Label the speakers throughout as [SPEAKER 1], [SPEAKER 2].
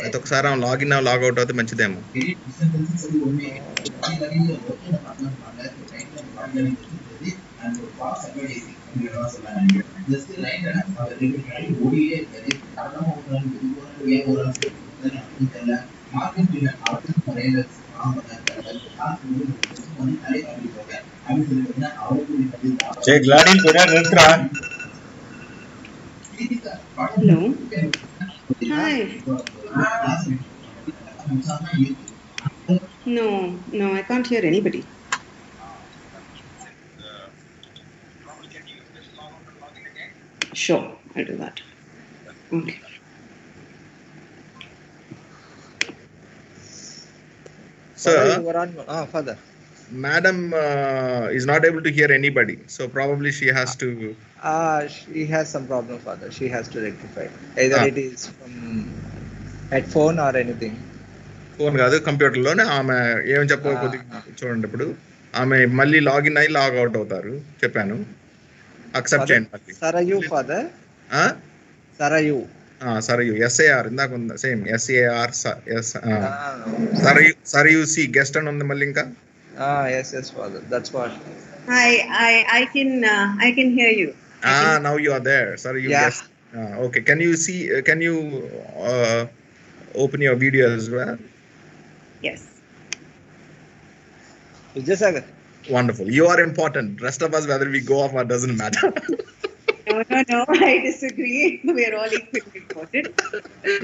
[SPEAKER 1] అయితే ఒకసారి login logout అవుతే మంచిదేమో.
[SPEAKER 2] Gladys,
[SPEAKER 3] Hello. Hi. No, I can't hear anybody. Sure, I'll do that. Okay.
[SPEAKER 1] Sir,
[SPEAKER 4] Father.
[SPEAKER 1] Madam is not able to hear anybody, so probably she has to.
[SPEAKER 4] She has some problem, Father. She has to rectify. Either it is from headphone or anything.
[SPEAKER 1] Phone కాదు, computer లోనే ఆమె ఏం చెప్పో కొద్దిగా చూడండి. ఇప్పుడు ఆమె మళ్ళీ login అయ్యి లాగ్ అవుట్ అవుతారు. చెప్పాను, అక్సెప్ట్ చేయండి.
[SPEAKER 4] సరయు ఫాదర్, సరయు
[SPEAKER 1] సరయు ఎస్ఏఆర్ ఇందాక ఉంది, same SAR Sarayu C guest అని ఉంది మళ్ళీ ఇంకా.
[SPEAKER 4] yes father, that's what
[SPEAKER 3] I can hear you.
[SPEAKER 1] Now you are there, Sarayu.
[SPEAKER 4] Yeah.
[SPEAKER 1] Guest. Okay, can you see, can you open your video as well?
[SPEAKER 3] Yes.
[SPEAKER 1] Wonderful. You are important. Rest of us, whether we go off or doesn't matter.
[SPEAKER 3] No, I disagree. We are all equally important.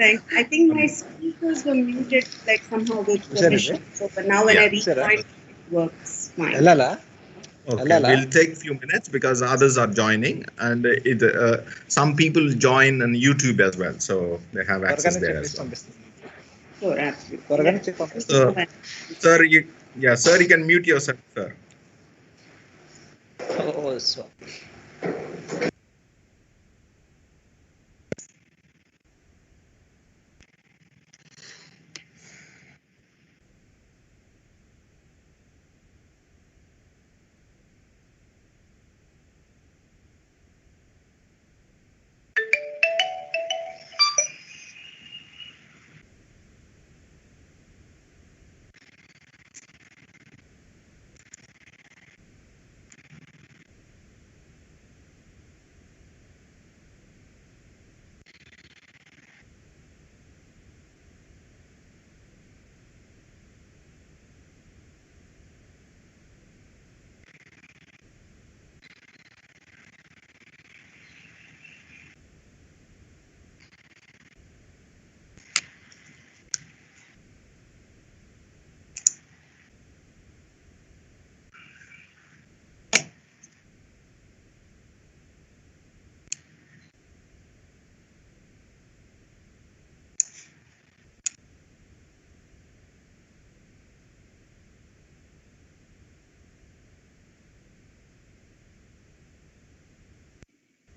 [SPEAKER 3] I think my speakers were muted like somehow with permission. So, but now when I rejoin, it works fine.
[SPEAKER 1] Okay, we'll take a few minutes because others are joining, and some people join on YouTube as well, so they have access there as well.
[SPEAKER 3] Sure, absolutely.
[SPEAKER 1] Sir, you can mute yourself, sir.
[SPEAKER 4] Oh, so.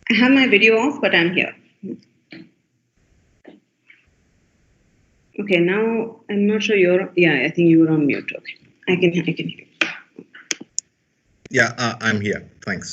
[SPEAKER 3] I have my video off, but I'm here. Okay, now I'm not sure you're. Yeah, I think you were on mute. Okay, I can hear you.
[SPEAKER 1] Yeah, I'm here. Thanks.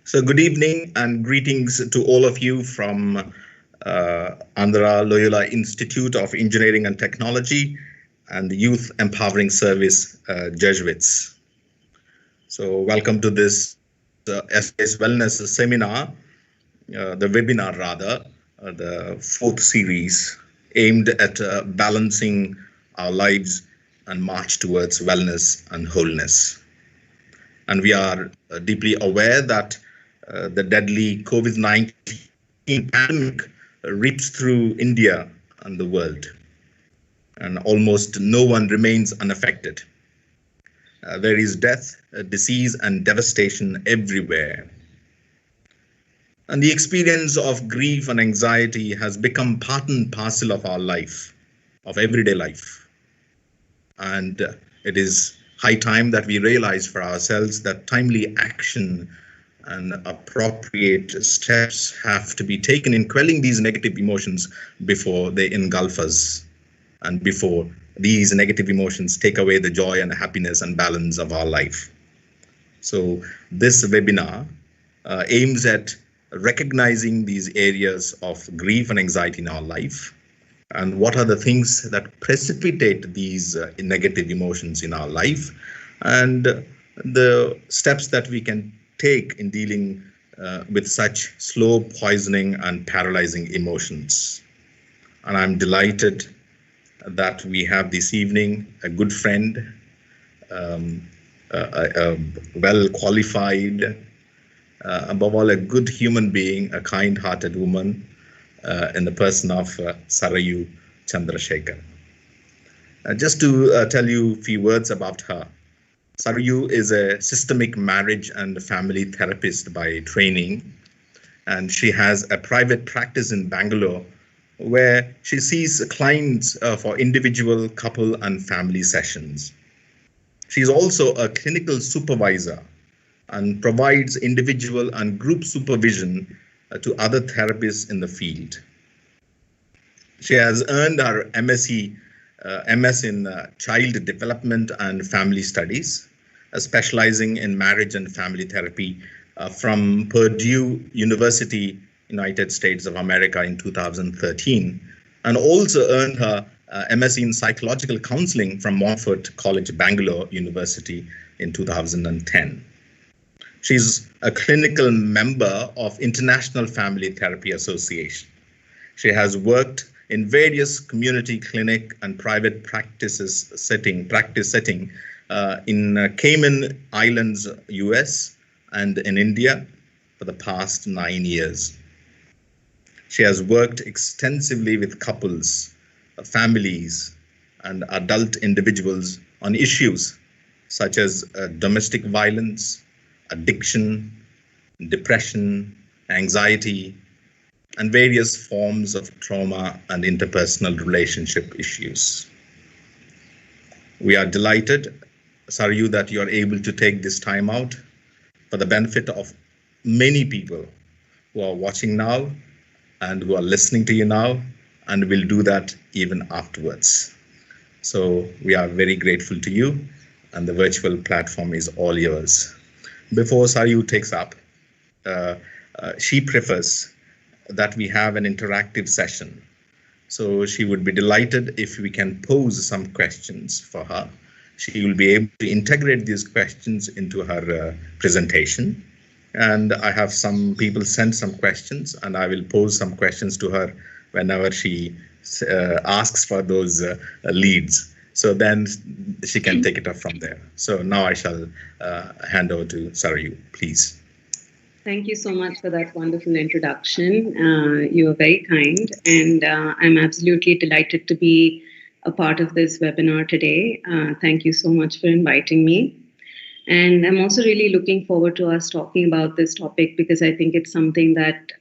[SPEAKER 1] So good evening and greetings to all of you from Andhra Loyola Institute of Engineering and Technology and the Youth Empowering Service Jesuits. So welcome to this SKS Wellness Seminar, the webinar rather, the fourth series aimed at balancing our lives and march towards wellness and wholeness. And we are deeply aware that the deadly COVID-19 pandemic rips through India and the world, and almost no one remains unaffected. There is death, disease, and devastation everywhere. And the experience of grief and anxiety has become part and parcel of our life, of everyday life. And it is high time that we realize for ourselves that timely action and appropriate steps have to be taken in quelling these negative emotions before they engulf us, and before these negative emotions take away the joy and happiness and balance of our life. So this webinar aims at recognizing these areas of grief and anxiety in our life, and what are the things that precipitate these negative emotions in our life, and the steps that we can take in dealing with such slow poisoning and paralyzing emotions. And I'm delighted that we have this evening a good friend, a well-qualified, above all a good human being, a kind-hearted woman in the person of Sarayu Chandrasekhar. Just to tell you a few words about her. Sarayu is a systemic marriage and family therapist by training, and she has a private practice in Bangalore where she sees clients for individual, couple, and family sessions. She's also a clinical supervisor and provides individual and group supervision to other therapists in the field. She has earned her MS in Child Development and Family Studies, specializing in marriage and family therapy from Purdue University, United States of America in 2013, and also earned her MS in Psychological Counseling from Montfort College, Bangalore University in 2010. She's a clinical member of International Family Therapy Association. She has worked in various community clinic and private practice setting in Cayman Islands, US, and in India for the past 9 years. She has worked extensively with couples, families, and adult individuals on issues such as domestic violence, addiction, depression, anxiety, and various forms of trauma and interpersonal relationship issues. We are delighted, Sarayu, that you are able to take this time out for the benefit of many people who are watching now and who are listening to you now, and will do that even afterwards. So we are very grateful to you, and the virtual platform is all yours. Before Sarayu takes up, she prefers that we have an interactive session. So she would be delighted if we can pose some questions for her. She will be able to integrate these questions into her presentation. And I have some people send some questions, and I will pose some questions to her whenever she asks for those leads. So then she can take it up from there. So now I shall hand over to Sarayu, please.
[SPEAKER 3] Thank you so much for that wonderful introduction. You are very kind, and I'm absolutely delighted to be a part of this webinar today. Thank you so much for inviting me. And I'm also really looking forward to us talking about this topic, because I think it's something that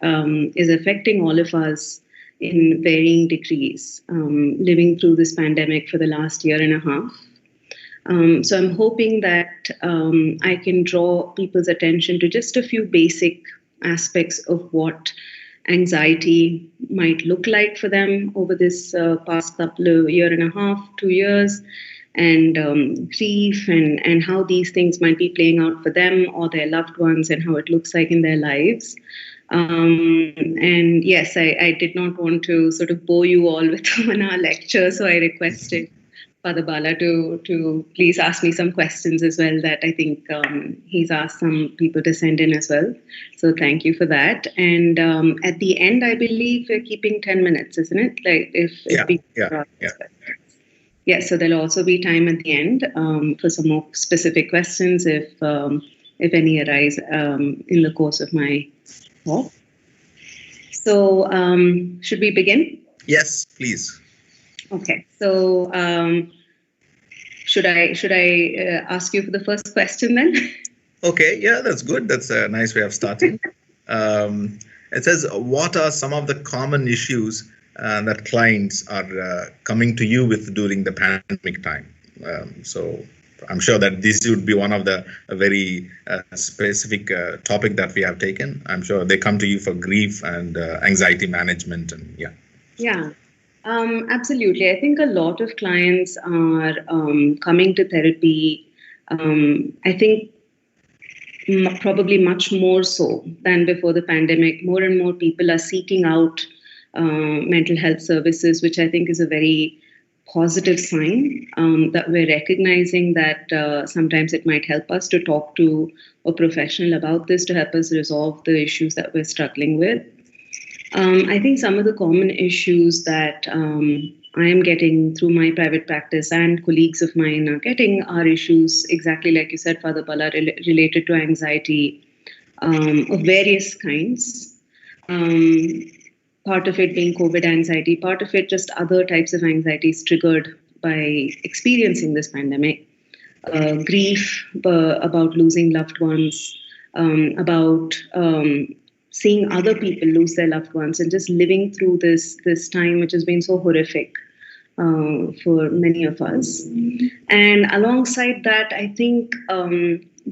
[SPEAKER 3] is affecting all of us in varying degrees, living through this pandemic for the last year and a half. So I'm hoping that I can draw people's attention to just a few basic aspects of what anxiety might look like for them over this past couple of year and a half, 2 years, and grief and how these things might be playing out for them or their loved ones and how it looks like in their lives. And yes, I did not want to sort of bore you all with a 1 hour lecture, so I requested Father Bala to please ask me some questions as well that I think he's asked some people to send in as well. So thank you for that. And at the end, I believe we're keeping 10 minutes, isn't it? Like if people Yeah, so there'll also be time at the end for some more specific questions if any arise in the course of my talk. So should we begin?
[SPEAKER 1] Yes, please.
[SPEAKER 3] Okay, so should I ask you for the first question then?
[SPEAKER 1] Okay, yeah, that's good. That's a nice way of starting. It says, what are some of the common issues that clients are coming to you with during the pandemic time? So I'm sure that this would be one of the very specific topic that we have taken. I'm sure they come to you for grief and anxiety management and yeah.
[SPEAKER 3] Yeah. Absolutely. I think a lot of clients are coming to therapy. I think probably much more so than before the pandemic. More and more people are seeking out mental health services, which I think is a very positive sign that we're recognizing that sometimes it might help us to talk to a professional about this to help us resolve the issues that we're struggling with. I think some of the common issues that I am getting through my private practice and colleagues of mine are getting are issues, exactly like you said, Father Bala, related to anxiety of various kinds. Part of it being COVID anxiety, part of it just other types of anxieties triggered by experiencing this pandemic. Grief about losing loved ones, about seeing other people lose their loved ones and just living through this time, which has been so horrific for many of us. And alongside that, I think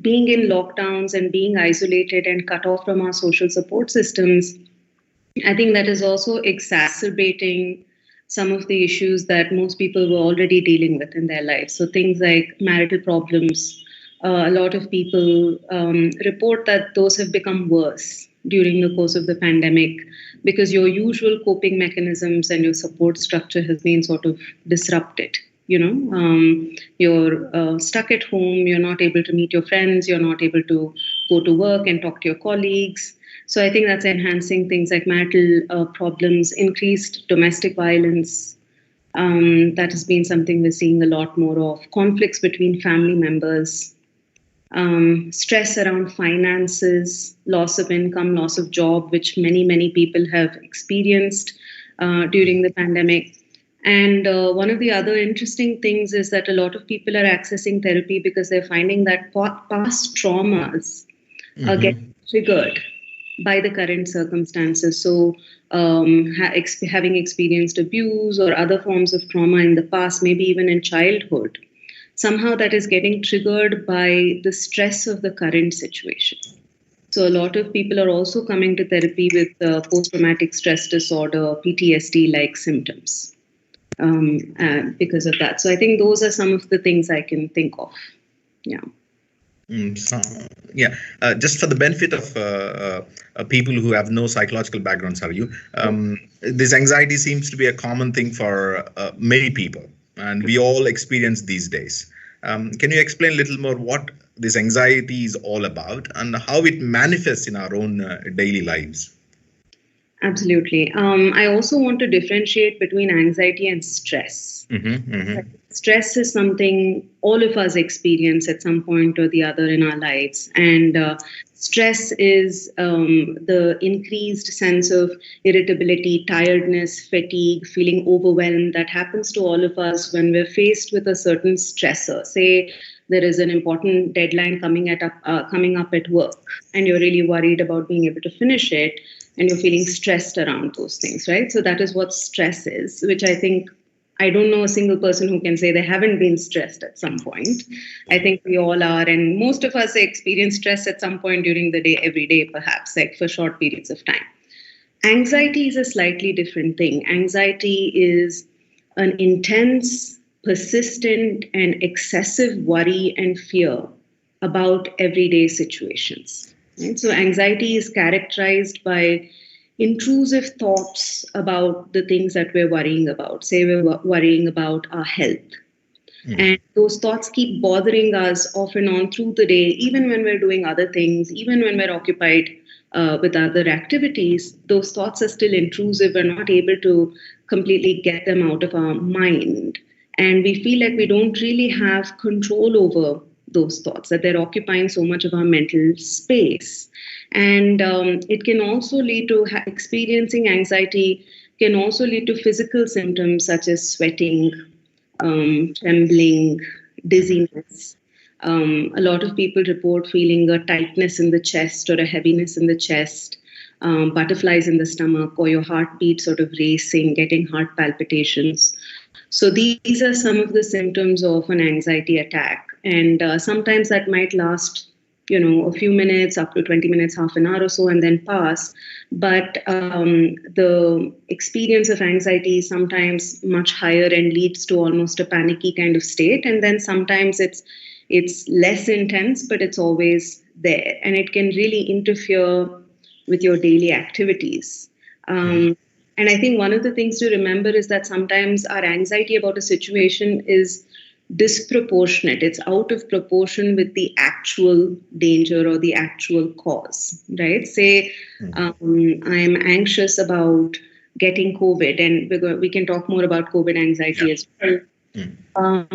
[SPEAKER 3] being in lockdowns and being isolated and cut off from our social support systems, I think that is also exacerbating some of the issues that most people were already dealing with in their lives. So things like marital problems, a lot of people report that those have become worse during the course of the pandemic because your usual coping mechanisms and your support structure has been sort of disrupted. You're stuck at home, you're not able to meet your friends, you're not able to go to work and talk to your colleagues. So I think that's enhancing things like marital problems, increased domestic violence. That has been something we're seeing a lot more of. Conflicts between family members, stress around finances, loss of income, loss of job, which many people have experienced during the pandemic. And one of the other interesting things is that a lot of people are accessing therapy because they're finding that past traumas are getting triggered by the current circumstances. So having experienced abuse or other forms of trauma in the past, maybe even in childhood, somehow that is getting triggered by the stress of the current situation. So a lot of people are also coming to therapy with post-traumatic stress disorder, PTSD-like symptoms because of that. So I think those are some of the things I can think of. Yeah.
[SPEAKER 1] Just for the benefit of people who have no psychological backgrounds, this anxiety seems to be a common thing for many people, and we all experience these days. Can you explain a little more what this anxiety is all about and how it manifests in our own daily lives?
[SPEAKER 3] Absolutely. I also want to differentiate between anxiety and stress. Stress is something all of us experience at some point or the other in our lives. And stress is the increased sense of irritability, tiredness, fatigue, feeling overwhelmed that happens to all of us when we're faced with a certain stressor. Say there is an important deadline coming up at work and you're really worried about being able to finish it and you're feeling stressed around those things, right? So that is what stress is, which I don't know a single person who can say they haven't been stressed at some point. I think we all are, and most of us experience stress at some point during the day, every day, perhaps, like for short periods of time. Anxiety is a slightly different thing. Anxiety is an intense persistent and excessive worry and fear about everyday situations. Right? So anxiety is characterized by intrusive thoughts about the things that we're worrying about. Say we're worrying about our health. And those thoughts keep bothering us off and on through the day, even when we're doing other things, even when we're occupied with other activities. Those thoughts are still intrusive. We're not able to completely get them out of our mind. And we feel like we don't really have control over those thoughts, that they're occupying so much of our mental space. And it can also lead to experiencing anxiety, can also lead to physical symptoms such as sweating, trembling, dizziness. A lot of people report feeling a tightness in the chest or a heaviness in the chest, butterflies in the stomach, or your heartbeat sort of racing, getting heart palpitations. So these are some of the symptoms of an anxiety attack. And sometimes that might last, a few minutes, up to 20 minutes, half an hour or so, and then pass. But the experience of anxiety is sometimes much higher and leads to almost a panicky kind of state. And then sometimes it's less intense, but it's always there. And it can really interfere with your daily activities. And I think one of the things to remember is that sometimes our anxiety about a situation is disproportionate. It's out of proportion with the actual danger or the actual cause, right? Say, I'm anxious about getting COVID, and we can talk more about COVID anxiety as well.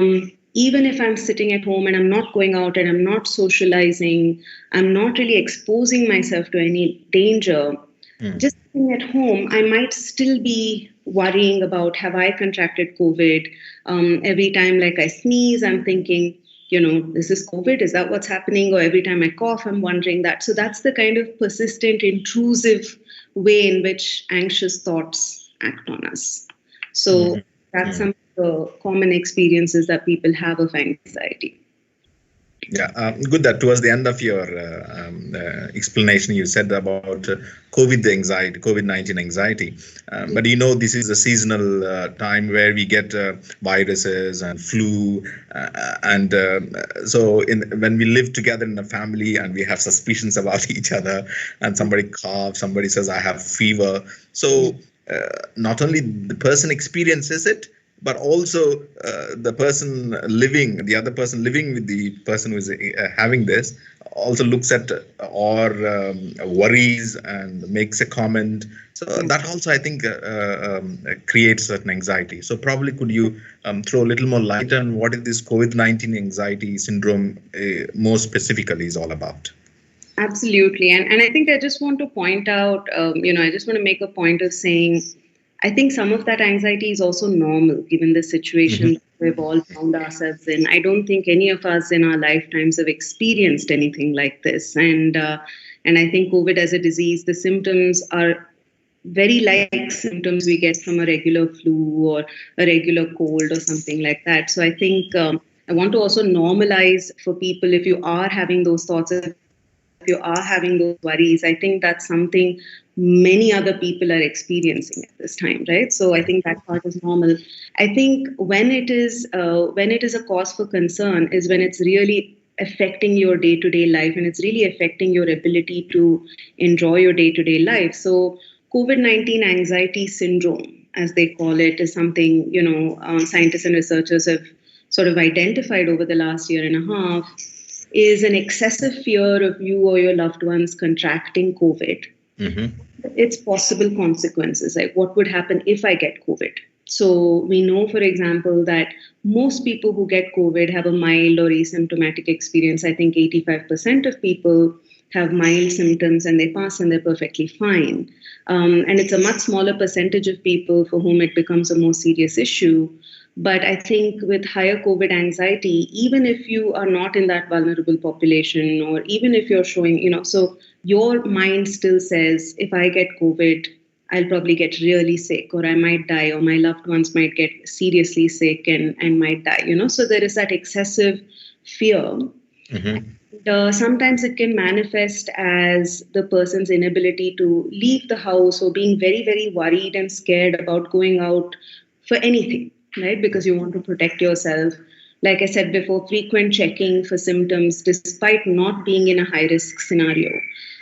[SPEAKER 3] Even if I'm sitting at home and I'm not going out and I'm not socializing, I'm not really exposing myself to any danger, just sitting at home, I might still be worrying about, have I contracted COVID? Every time like I sneeze, I'm thinking, is this COVID? Is that what's happening? Or every time I cough, I'm wondering that. So that's the kind of persistent, intrusive way in which anxious thoughts act on us. So that's some of the common experiences that people have of anxiety.
[SPEAKER 1] Yeah, good that towards the end of your explanation, you said about COVID-19 anxiety. But this is a seasonal time where we get viruses and flu. So when we live together in a family and we have suspicions about each other, and somebody coughs, somebody says, I have fever. So not only the person experiences it, but also the other person living with the person who is having this also looks at or worries and makes a comment. So that also, I think, creates certain anxiety. So probably could you throw a little more light on what is this COVID-19 anxiety syndrome more specifically is all about?
[SPEAKER 3] Absolutely. And I think I just want to point out, I just want to make a point of saying, I think some of that anxiety is also normal given the situation we've all found ourselves in. I don't think any of us in our lifetimes have experienced anything like this. And I think COVID as a disease, the symptoms are very like symptoms we get from a regular flu or a regular cold or something like that. So I think I want to also normalize for people, if you are having those thoughts, if you are having those worries, I think that's something many other people are experiencing at this time, right? So I think that part is normal. I think when it is a cause for concern is when it's really affecting your day-to-day life and it's really affecting your ability to enjoy your day-to-day life. So COVID-19 anxiety syndrome, as they call it, is something, scientists and researchers have sort of identified over the last year and a half, is an excessive fear of you or your loved ones contracting COVID. Its possible consequences, like what would happen if I get COVID. So we know, for example, that most people who get COVID have a mild or asymptomatic experience. I think 85% of people have mild symptoms and they pass and they're perfectly fine. And it's a much smaller percentage of people for whom it becomes a more serious issue. But I think with higher COVID anxiety, even if you are not in that vulnerable population, or even if you're showing, so your mind still says, if I get COVID, I'll probably get really sick, or I might die, or my loved ones might get seriously sick and might die, So there is that excessive fear. Sometimes it can manifest as the person's inability to leave the house, or being very, very worried and scared about going out for anything. right? Because you want to protect yourself. Like I said before, frequent checking for symptoms despite not being in a high risk scenario.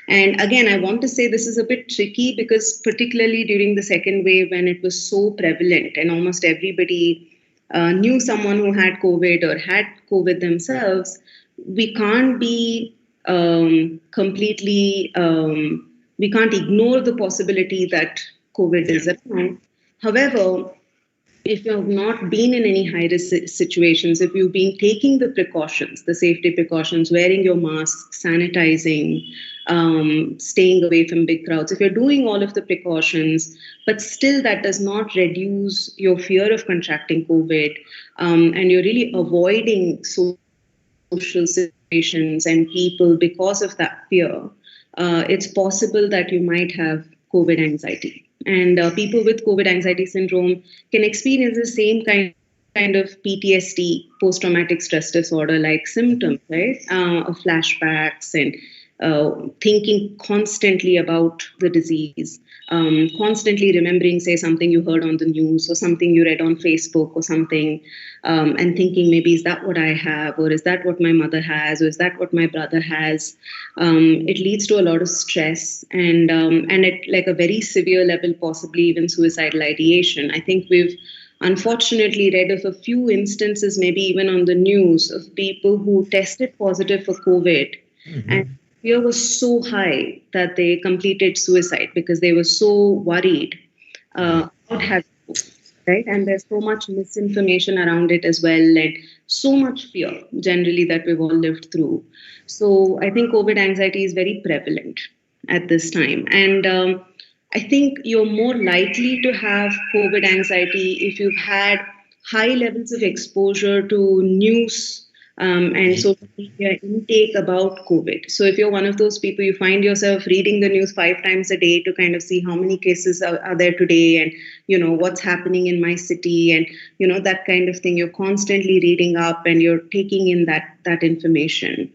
[SPEAKER 3] And again, I want to say this is a bit tricky because particularly during the second wave when it was so prevalent and almost everybody knew someone who had COVID or had COVID themselves, we can't be we can't ignore the possibility that COVID is around. However, if you have not been in any high risk situations, if you've been taking the precautions, the safety precautions, wearing your mask, sanitizing, staying away from big crowds, if you're doing all of the precautions, but still that does not reduce your fear of contracting COVID, and you're really avoiding social situations and people because of that fear, it's possible that you might have COVID anxiety. And people with COVID anxiety syndrome can experience the same kind of PTSD, post-traumatic stress disorder, like symptoms, right? Of flashbacks and thinking constantly about the disease, constantly remembering, say, something you heard on the news or something you read on Facebook or something, and thinking maybe is that what I have, or is that what my mother has, or is that what my brother has? It leads to a lot of stress and at like a very severe level, possibly even suicidal ideation. I think we've unfortunately read of a few instances, maybe even on the news, of people who tested positive for COVID, and fear was so high that they completed suicide because they were so worried about having COVID, right? And there's so much misinformation around it as well, and so much fear generally that we've all lived through. So I think COVID anxiety is very prevalent at this time. And I think you're more likely to have COVID anxiety if you've had high levels of exposure to news and social media intake about COVID. So if you're one of those people, you find yourself reading the news 5 times a day to kind of see how many cases are there today and, you know, what's happening in my city and, you know, that kind of thing. You're constantly reading up and you're taking in that information.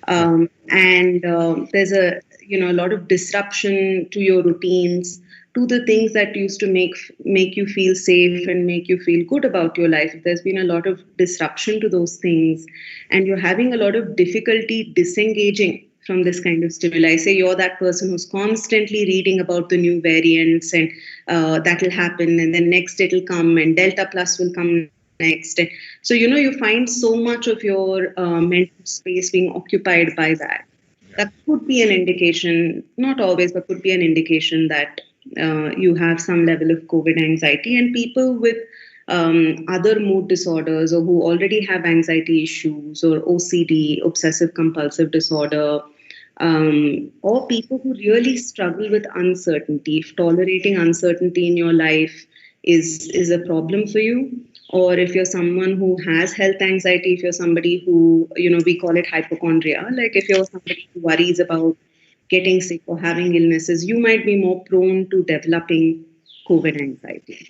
[SPEAKER 3] There's a lot of disruption to your routines, to the things that used to make you feel safe and make you feel good about your life. There's been a lot of disruption to those things, and you're having a lot of difficulty disengaging from this kind of stimuli. Say you're that person who's constantly reading about the new variants and that will happen, and then next it'll come and Delta Plus will come next. And so, you find so much of your mental space being occupied by that. That could be an indication, not always, but could be an indication that you have some level of COVID anxiety. And people with other mood disorders, or who already have anxiety issues, or OCD, obsessive compulsive disorder, or people who really struggle with uncertainty, if tolerating uncertainty in your life is a problem for you, or if you're someone who has health anxiety, if you're somebody who, we call it hypochondria, like if you're somebody who worries about getting sick or having illnesses, you might be more prone to developing COVID anxiety.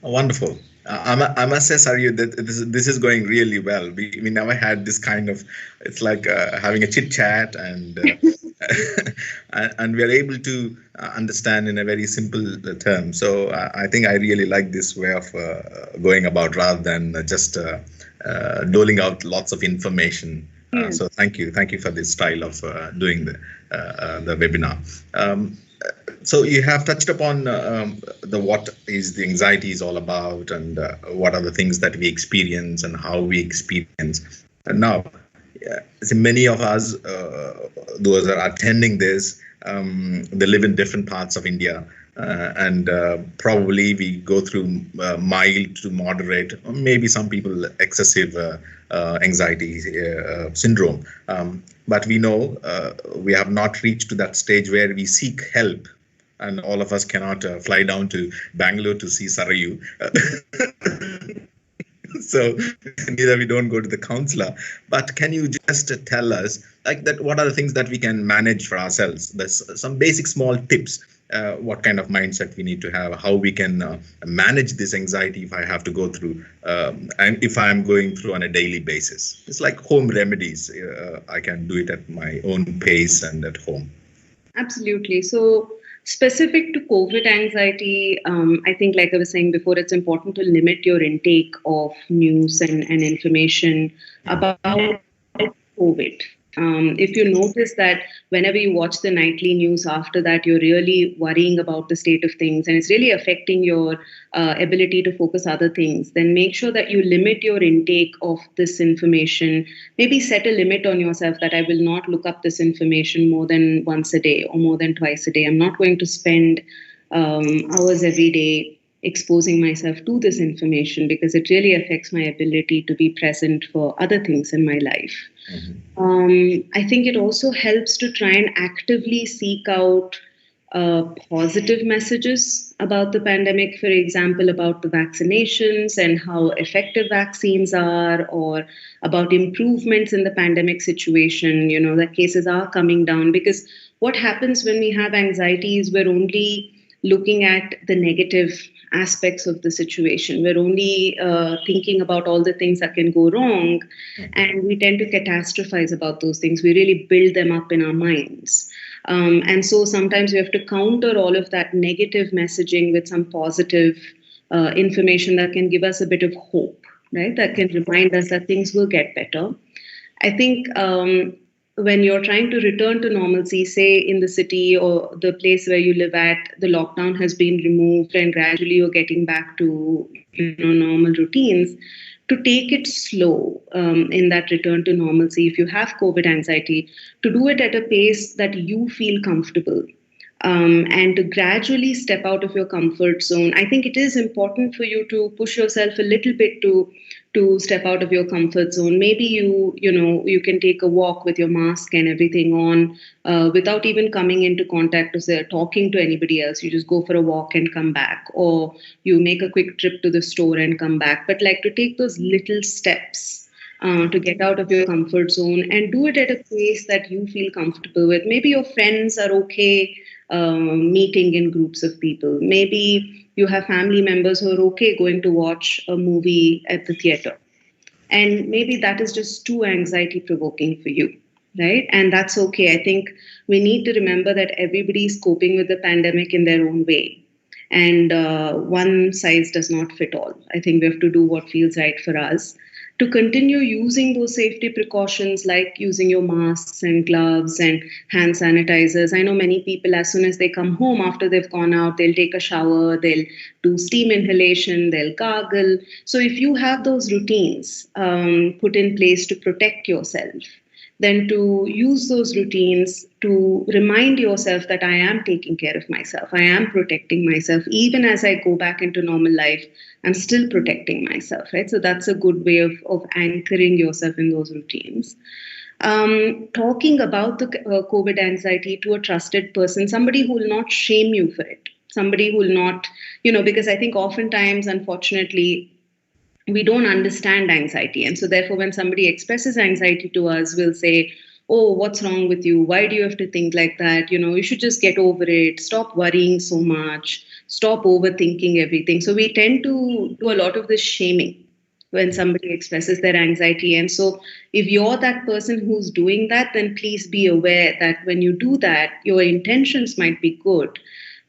[SPEAKER 1] Wonderful. I must say, Sarayu, that this is going really well. We never had this kind of, it's like having a chit chat, and and we are able to understand in a very simple term. So I think I really like this way of going about, rather than just doling out lots of information. So thank you for this style of doing the webinar. So you have touched upon what is the anxiety is all about, and what are the things that we experience and how we experience. And now, many of us, those are attending this, they live in different parts of India, and probably we go through mild to moderate, or maybe some people excessive anxiety syndrome. But we know we have not reached to that stage where we seek help. And all of us cannot fly down to Bangalore to see Sarayu. So neither we don't go to the counselor. But can you just tell us, like, that what are the things that we can manage for ourselves? There's some basic small tips. What kind of mindset we need to have, how we can manage this anxiety if I have to go through, and if I'm going through on a daily basis. It's like home remedies. I can do it at my own pace and at home.
[SPEAKER 3] Absolutely. So Specific to COVID anxiety, I think, like I was saying before, it's important to limit your intake of news and information about COVID. If you notice that whenever you watch the nightly news after that, you're really worrying about the state of things and it's really affecting your ability to focus other things, then make sure that you limit your intake of this information. Maybe set a limit on yourself that I will not look up this information more than once a day or more than twice a day. I'm not going to spend hours every day exposing myself to this information because it really affects my ability to be present for other things in my life. I think it also helps to try and actively seek out positive messages about the pandemic, for example, about the vaccinations and how effective vaccines are, or about improvements in the pandemic situation, that cases are coming down. Because what happens when we have anxiety is we're only looking at the negative aspects of the situation. We're only thinking about all the things that can go wrong, and we tend to catastrophize about those things. We really build them up in our minds. And so sometimes we have to counter all of that negative messaging with some positive information that can give us a bit of hope, right? That can remind us that things will get better. I think when you're trying to return to normalcy, say in the city or the place where you live at, the lockdown has been removed and gradually you're getting back to normal routines, to take it slow in that return to normalcy. If you have COVID anxiety, to do it at a pace that you feel comfortable. And to gradually step out of your comfort zone. I think it is important for you to push yourself a little bit to step out of your comfort zone. Maybe you can take a walk with your mask and everything on without even coming into contact or talking to anybody else. You just go for a walk and come back, or you make a quick trip to the store and come back. But like to take those little steps to get out of your comfort zone and do it at a pace that you feel comfortable with. Maybe your friends are okay meeting in groups of people. Maybe you have family members who are okay going to watch a movie at the theater. And maybe that is just too anxiety provoking for you, right? And that's okay. I think we need to remember that everybody is coping with the pandemic in their own way. And one size does not fit all. I think we have to do what feels right for us. To continue using those safety precautions like using your masks and gloves and hand sanitizers. I know many people, as soon as they come home after they've gone out, they'll take a shower, they'll do steam inhalation, they'll gargle. So if you have those routines put in place to protect yourself, then to use those routines to remind yourself that I am taking care of myself, I am protecting myself. Even as I go back into normal life, I'm still protecting myself, right? So that's a good way of anchoring yourself in those routines. Talking about the COVID anxiety to a trusted person, somebody who will not shame you for it, somebody who will not, because I think oftentimes, unfortunately, we don't understand anxiety. And so therefore, when somebody expresses anxiety to us, we'll say, oh, what's wrong with you? Why do you have to think like that? You should just get over it. Stop worrying so much. Stop overthinking everything. So we tend to do a lot of this shaming when somebody expresses their anxiety. And so if you're that person who's doing that, then please be aware that when you do that, your intentions might be good,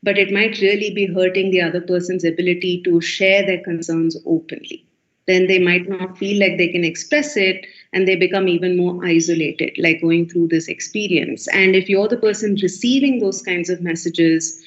[SPEAKER 3] but it might really be hurting the other person's ability to share their concerns openly. Then they might not feel like they can express it, and they become even more isolated, like going through this experience. And if you're the person receiving those kinds of messages,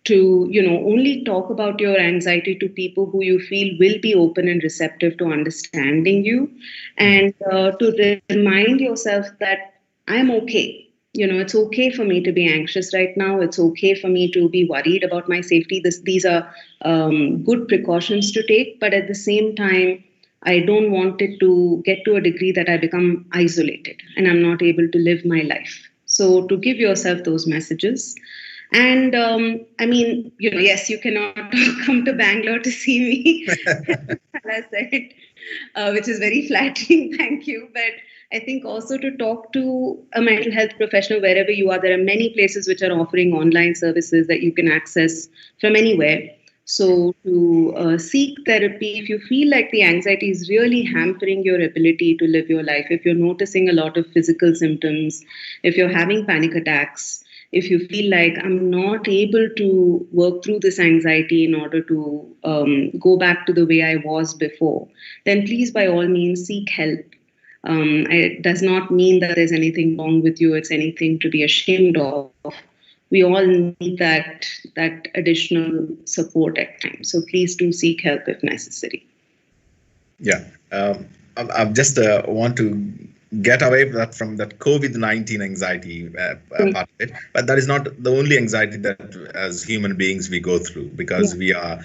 [SPEAKER 3] to only talk about your anxiety to people who you feel will be open and receptive to understanding you, and to remind yourself that I'm okay. It's okay for me to be anxious right now. It's okay for me to be worried about my safety. These are good precautions to take, but at the same time, I don't want it to get to a degree that I become isolated and I'm not able to live my life. So to give yourself those messages. And yes, you cannot come to Bangalore to see me, as I said, which is very flattering. Thank you. But I think also to talk to a mental health professional wherever you are. There are many places which are offering online services that you can access from anywhere. So to seek therapy, if you feel like the anxiety is really hampering your ability to live your life, if you're noticing a lot of physical symptoms, if you're having panic attacks, if you feel like I'm not able to work through this anxiety in order to go back to the way I was before, then please, by all means, seek help. It does not mean that there's anything wrong with you. It's anything to be ashamed of. We all need that additional support at times. So please do seek help if necessary.
[SPEAKER 1] Yeah, I just want to get away from that COVID-19 anxiety part of it. But that is not the only anxiety that as human beings we go through, because we are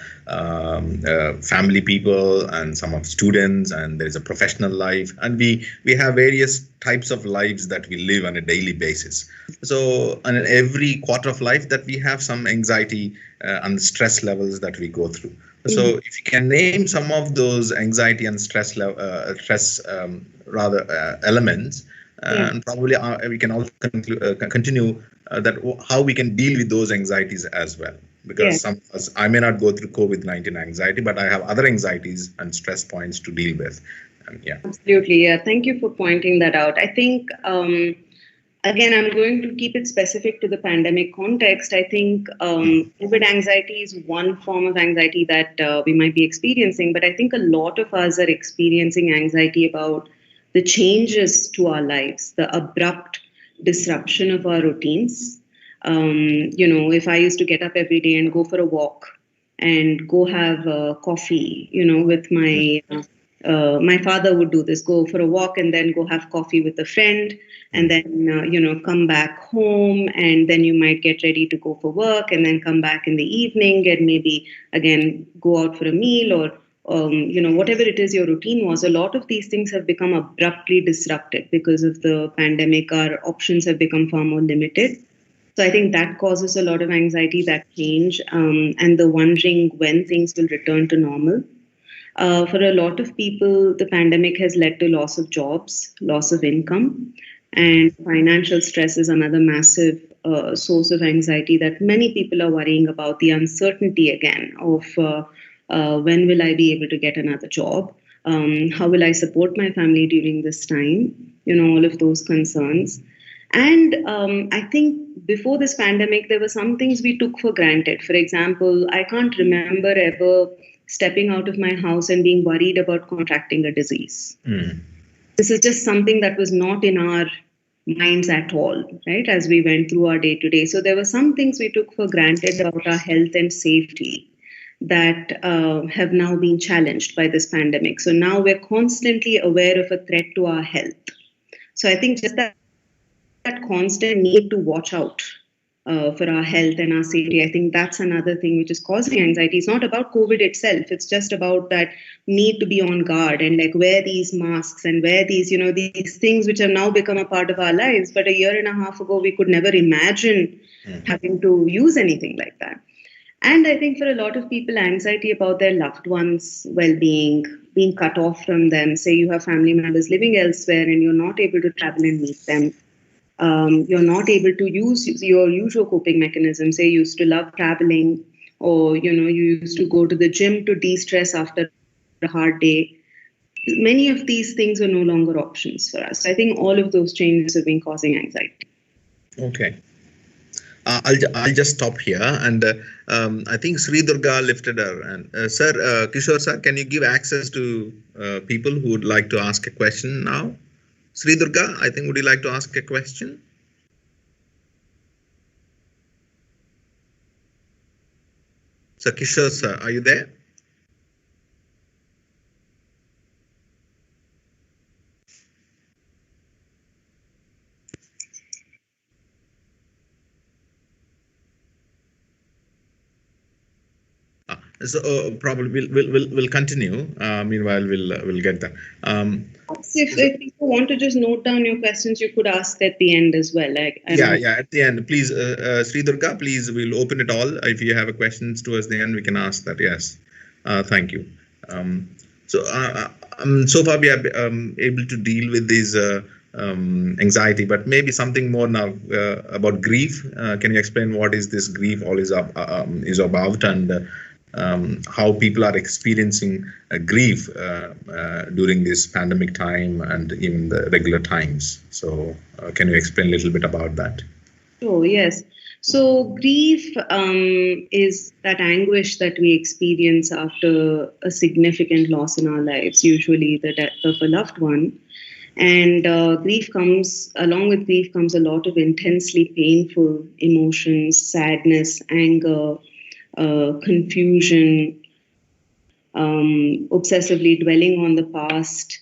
[SPEAKER 1] family people and some of students, and there is a professional life, and we have various types of lives that we live on a daily basis. So in every quarter of life that we have some anxiety and stress levels that we go through. So if you can name some of those anxiety and stress elements, and probably we can also continue that how we can deal with those anxieties as well. Because some of us, I may not go through COVID-19 anxiety, but I have other anxieties and stress points to deal with.
[SPEAKER 3] Absolutely. Yeah. Thank you for pointing that out. I think, again, I'm going to keep it specific to the pandemic context. I think COVID anxiety is one form of anxiety that we might be experiencing, but I think a lot of us are experiencing anxiety about the changes to our lives, the abrupt disruption of our routines. If I used to get up every day and go for a walk and go have coffee, with my father would do this, go for a walk and then go have coffee with a friend, and then, come back home, and then you might get ready to go for work and then come back in the evening and maybe again go out for a meal or, whatever it is your routine was. A lot of these things have become abruptly disrupted because of the pandemic. Our options have become far more limited. So I think that causes a lot of anxiety, that change, and the wondering when things will return to normal. For a lot of people, the pandemic has led to loss of jobs, loss of income, and financial stress is another massive source of anxiety that many people are worrying about. The uncertainty again of when will I be able to get another job? How will I support my family during this time? All of those concerns. And I think before this pandemic, there were some things we took for granted. For example, I can't remember ever stepping out of my house and being worried about contracting a disease. This is just something that was not in our minds at all, right, as we went through our day-to-day. So there were some things we took for granted about our health and safety that have now been challenged by this pandemic. So now we're constantly aware of a threat to our health. So I think just that constant need to watch out for our health and our safety, I think that's another thing which is causing anxiety. It's not about COVID itself. It's just about that need to be on guard and like wear these masks and wear these, these things which have now become a part of our lives. But a year and a half ago, we could never imagine having to use anything like that. And I think for a lot of people, anxiety about their loved ones' well-being, being cut off from them. Say you have family members living elsewhere and you're not able to travel and meet them. You're not able to use your usual coping mechanisms. Say you used to love traveling, or you used to go to the gym to de-stress after a hard day. Many of these things are no longer options for us. I think all of those changes have been causing anxiety.
[SPEAKER 1] Okay. I'll just stop here, and I think Sri Durga lifted her hand. Sir, Kishore sir, can you give access to people who would like to ask a question now? Sri Durga, I think, would you like to ask a question? So Kishore sir, are you there? So probably we'll continue. Meanwhile, we'll get that.
[SPEAKER 3] If people want to just note down your questions, you could ask at the end as well.
[SPEAKER 1] Yeah. At the end, please, Sri Durga, please. We'll open it all. If you have questions towards the end, we can ask that. Yes. Thank you. So far we are able to deal with these anxiety, but maybe something more now about grief. Can you explain what is this grief all is about, and how people are experiencing grief during this pandemic time and even the regular times? So can you explain a little bit about that?
[SPEAKER 3] Sure, yes. So grief is that anguish that we experience after a significant loss in our lives, usually the death of a loved one. And along with grief comes a lot of intensely painful emotions, sadness, anger, confusion, obsessively dwelling on the past,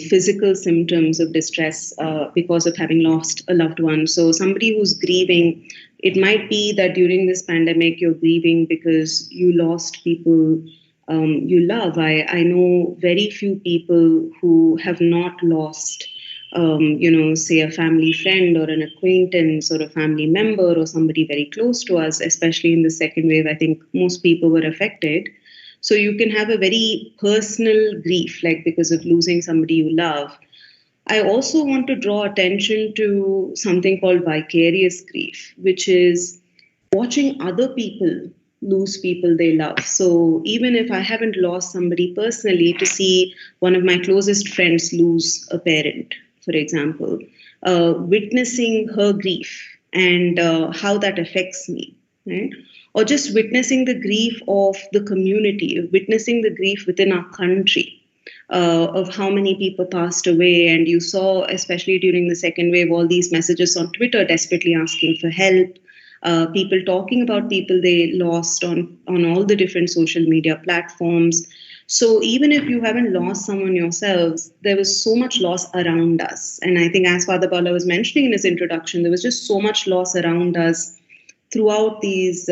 [SPEAKER 3] physical symptoms of distress because of having lost a loved one. So, somebody who's grieving, it might be that during this pandemic you're grieving because you lost people you love. I know very few people who have not lost. Say a family friend or an acquaintance or a family member or somebody very close to us, especially in the second wave. I think most people were affected. So you can have a very personal grief, like because of losing somebody you love. I also want to draw attention to something called vicarious grief, which is watching other people lose people they love. So even if I haven't lost somebody personally, to see one of my closest friends lose a parent, for example, witnessing her grief and how that affects me, right? Or just witnessing the grief of the community, witnessing the grief within our country, of how many people passed away. And you saw, especially during the second wave, all these messages on Twitter desperately asking for help, people talking about people they lost on all the different social media platforms. So even if you haven't lost someone yourselves, there was so much loss around us. And I think, as Father Bala was mentioning in his introduction, there was just so much loss around us throughout this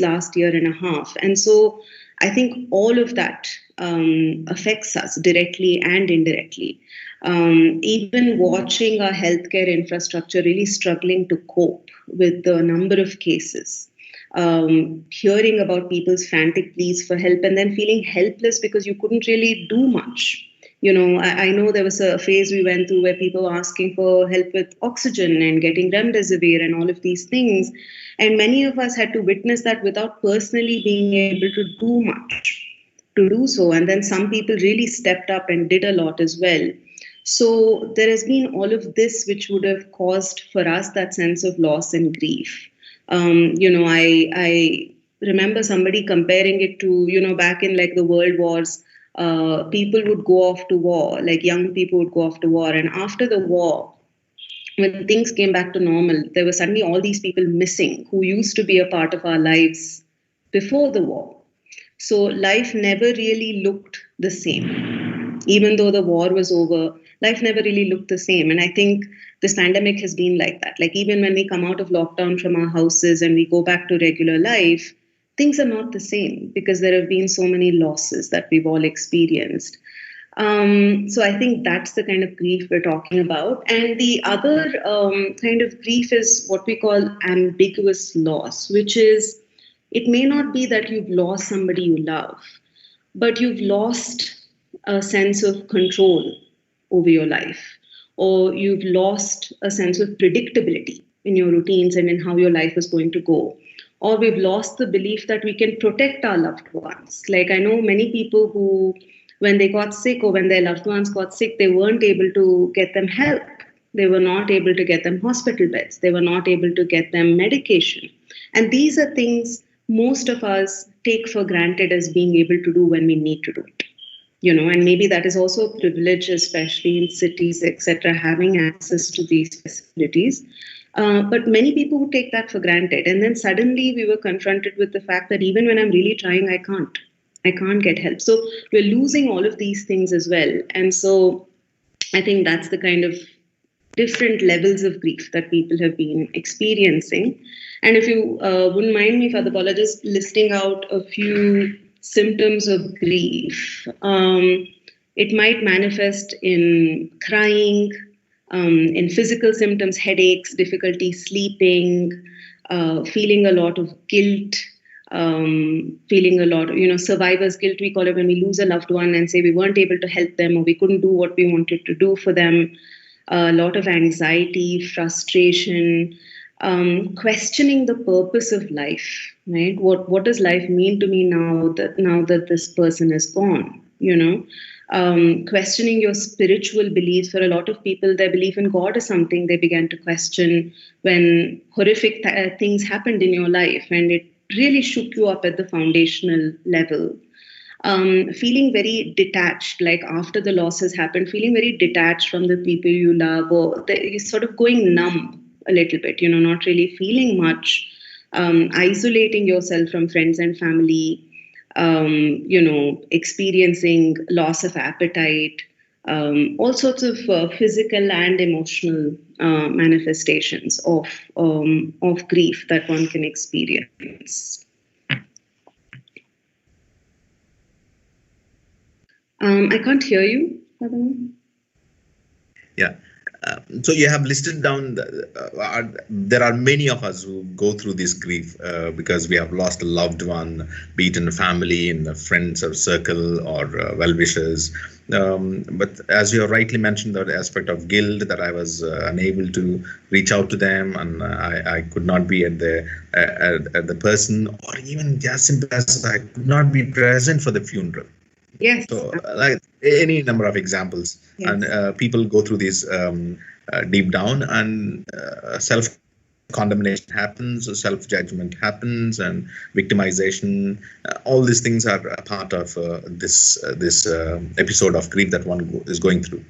[SPEAKER 3] last year and a half. And so I think all of that affects us directly and indirectly. Even watching our healthcare infrastructure really struggling to cope with the number of cases, hearing about people's frantic pleas for help and then feeling helpless because you couldn't really do much. I know there was a phase we went through where people were asking for help with oxygen and getting remdesivir and all of these things. And many of us had to witness that without personally being able to do much to do so. And then some people really stepped up and did a lot as well. So there has been all of this, which would have caused for us that sense of loss and grief. I remember somebody comparing it to, back in like the world wars, people would go off to war, like young people would go off to war. And after the war, when things came back to normal, there were suddenly all these people missing who used to be a part of our lives before the war. So life never really looked the same. Even though the war was over, life never really looked the same. And I think this pandemic has been like that. Like even when we come out of lockdown from our houses and we go back to regular life, things are not the same because there have been so many losses that we've all experienced. So I think that's the kind of grief we're talking about. And the other kind of grief is what we call ambiguous loss, which is, it may not be that you've lost somebody you love, but you've lost a sense of control over your life, or you've lost a sense of predictability in your routines and in how your life is going to go. Or we've lost the belief that we can protect our loved ones. Like I know many people who, when they got sick or when their loved ones got sick, they weren't able to get them help. They were not able to get them hospital beds. They were not able to get them medication. And these are things most of us take for granted as being able to do when we need to do it. And maybe that is also a privilege, especially in cities, etc., having access to these facilities. But many people would take that for granted. And then suddenly we were confronted with the fact that even when I'm really trying, I can't get help. So we're losing all of these things as well. And so I think that's the kind of different levels of grief that people have been experiencing. And if you wouldn't mind me, Father Bala, just listing out a few symptoms of grief. It might manifest in crying, in physical symptoms, headaches, difficulty sleeping, feeling a lot of guilt, feeling a lot of, survivor's guilt, we call it, when we lose a loved one and say we weren't able to help them or we couldn't do what we wanted to do for them. A lot of anxiety, frustration, questioning the purpose of life, right? What does life mean to me now that this person is gone? questioning your spiritual beliefs. For a lot of people, their belief in God is something they began to question when horrific things happened in your life, and it really shook you up at the foundational level. Feeling very detached, like after the loss has happened, feeling very detached from the people you love, or you're sort of going numb a little bit, not really feeling much, isolating yourself from friends and family, experiencing loss of appetite, all sorts of physical and emotional manifestations of grief that one can experience. I can't hear you, Padma.
[SPEAKER 1] Yeah. So you have listed down, there are many of us who go through this grief because we have lost a loved one, be it in the family, in the friends or circle, or well-wishers. But as you have rightly mentioned, the aspect of guilt, that I was unable to reach out to them, and I could not be at the person, or even as simple as I could not be present for the funeral.
[SPEAKER 3] Yes.
[SPEAKER 1] So, like any number of examples, yes. And people go through these deep down, and self-condemnation happens, self-judgment happens, and victimization. All these things are a part of this episode of grief that one is going through.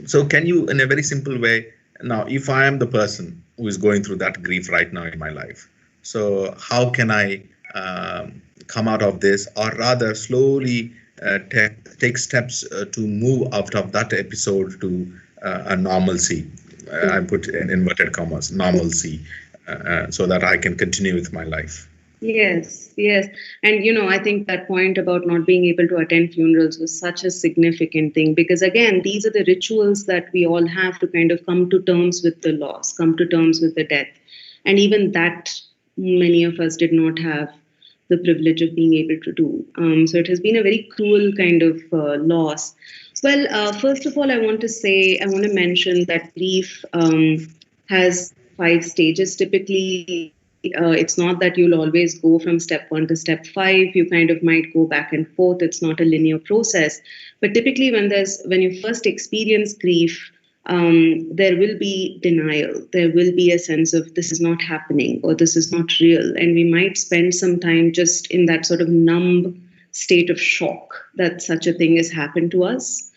[SPEAKER 1] So, can you, in a very simple way, now, if I am the person who is going through that grief right now in my life, so how can I come out of this, or rather slowly take steps to move out of that episode to a normalcy? I put in inverted commas, normalcy, so that I can continue with my life.
[SPEAKER 3] Yes. And, I think that point about not being able to attend funerals was such a significant thing, because, again, these are the rituals that we all have to kind of come to terms with the loss, come to terms with the death. And even that, many of us did not have the privilege of being able to do. So it has been a very cruel kind of loss. Well, first of all, I want to mention that grief has 5 stages. Typically, it's not that you'll always go from step 1 to step 5. You kind of might go back and forth. It's not a linear process. But typically, when you first experience grief, there will be denial. There will be a sense of this is not happening, or this is not real. And we might spend some time just in that sort of numb state of shock that such a thing has happened to us.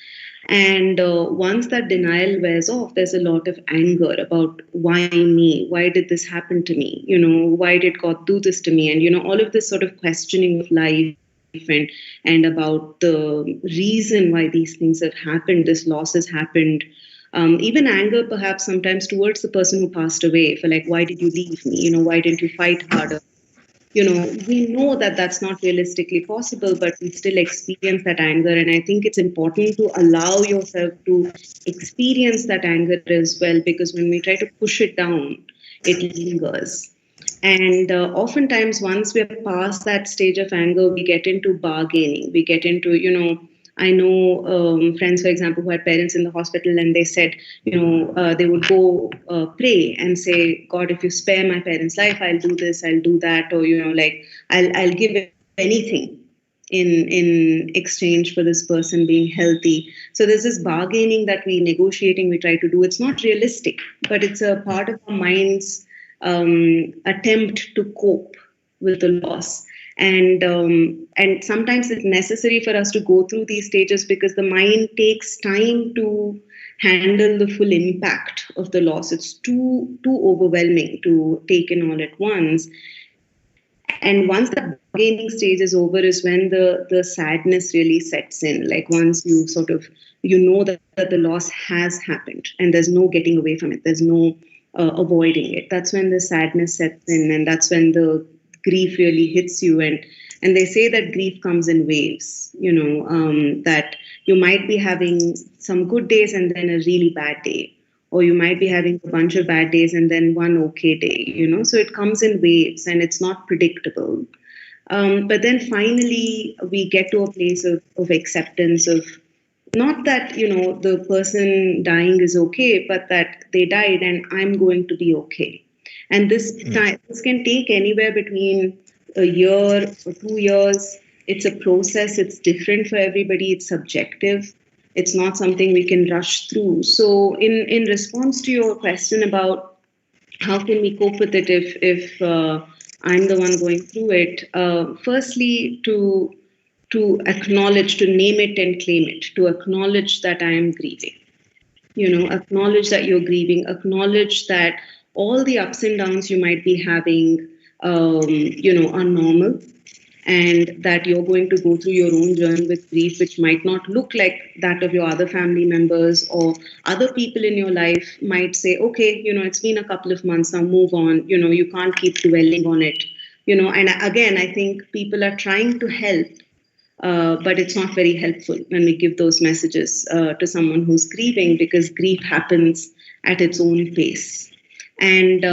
[SPEAKER 3] And once that denial wears off, there's a lot of anger about why me? Why did this happen to me? Why did God do this to me? And, all of this sort of questioning of life and about the reason why these things have happened, this loss has happened. Even anger, perhaps sometimes towards the person who passed away, for like, why did you leave me? Why didn't you fight harder? We know that that's not realistically possible, but we still experience that anger. And I think it's important to allow yourself to experience that anger as well, because when we try to push it down, it lingers. And oftentimes, once we're past that stage of anger, we get into bargaining. We get into, I know friends, for example, who had parents in the hospital, and they said, they would go pray and say, God, if you spare my parents' life, I'll do this, I'll do that, or, I'll give anything in exchange for this person being healthy. So there's this bargaining that we try to do. It's not realistic, but it's a part of our mind's attempt to cope with the loss. And sometimes it's necessary for us to go through these stages, because the mind takes time to handle the full impact of the loss. It's too overwhelming to take in all at once. And once the bargaining stage is over is when the sadness really sets in. Like once you sort of, that the loss has happened and there's no getting away from it. There's no avoiding it. That's when the sadness sets in, and that's when the grief really hits you. And they say that grief comes in waves, that you might be having some good days and then a really bad day, or you might be having a bunch of bad days and then one okay day, so it comes in waves and it's not predictable. But then finally we get to a place of acceptance of not that, the person dying is okay, but that they died and I'm going to be okay. And this can take anywhere between a year or 2 years. It's a process. It's different for everybody. It's subjective. It's not something we can rush through. So in response to your question about how can we cope with it if I'm the one going through it, firstly, to acknowledge, to name it and claim it, to acknowledge that I am grieving. Acknowledge that you're grieving, acknowledge that all the ups and downs you might be having, are normal, and that you're going to go through your own journey with grief, which might not look like that of your other family members, or other people in your life might say, okay, it's been a couple of months now, move on, you can't keep dwelling on it, and again, I think people are trying to help, but it's not very helpful when we give those messages to someone who's grieving, because grief happens at its own pace. And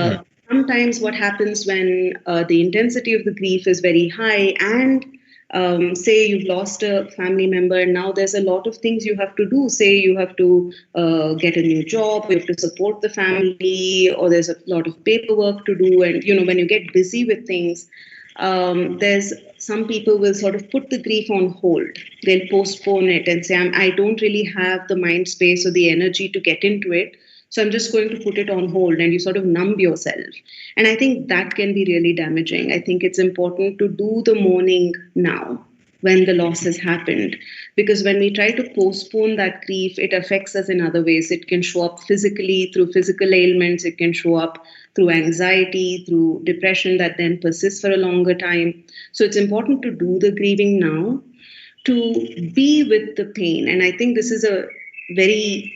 [SPEAKER 3] sometimes what happens when the intensity of the grief is very high, and say you've lost a family member, now there's a lot of things you have to do. Say you have to get a new job, you have to support the family, or there's a lot of paperwork to do. And, when you get busy with things, there's some people will sort of put the grief on hold. They'll postpone it and say, I don't really have the mind space or the energy to get into it, so I'm just going to put it on hold, and you sort of numb yourself. And I think that can be really damaging. I think it's important to do the mourning now when the loss has happened, because when we try to postpone that grief, it affects us in other ways. It can show up physically through physical ailments. It can show up through anxiety, through depression that then persists for a longer time. So it's important to do the grieving now, to be with the pain. And I think this is a very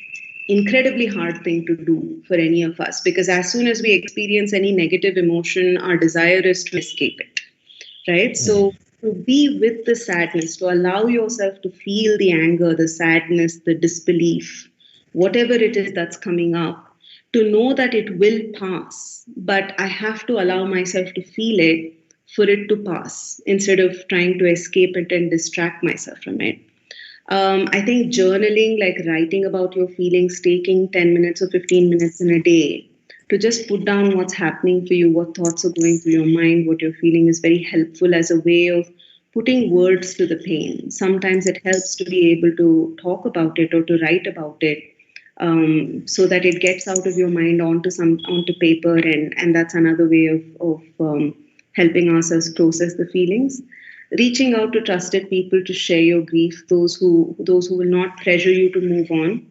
[SPEAKER 3] incredibly hard thing to do for any of us, because as soon as we experience any negative emotion, our desire is to escape it, right? So to be with the sadness, to allow yourself to feel the anger, the sadness, the disbelief, whatever it is that's coming up, to know that it will pass, but I have to allow myself to feel it for it to pass, instead of trying to escape it and distract myself from it. I think journaling, like writing about your feelings, taking 10 minutes or 15 minutes in a day to just put down what's happening for you, what thoughts are going through your mind, what you're feeling, is very helpful as a way of putting words to the pain. Sometimes it helps to be able to talk about it or to write about it, so that it gets out of your mind onto paper, and that's another way of helping ourselves process the feelings. Reaching out to trusted people to share your grief, those who will not pressure you to move on,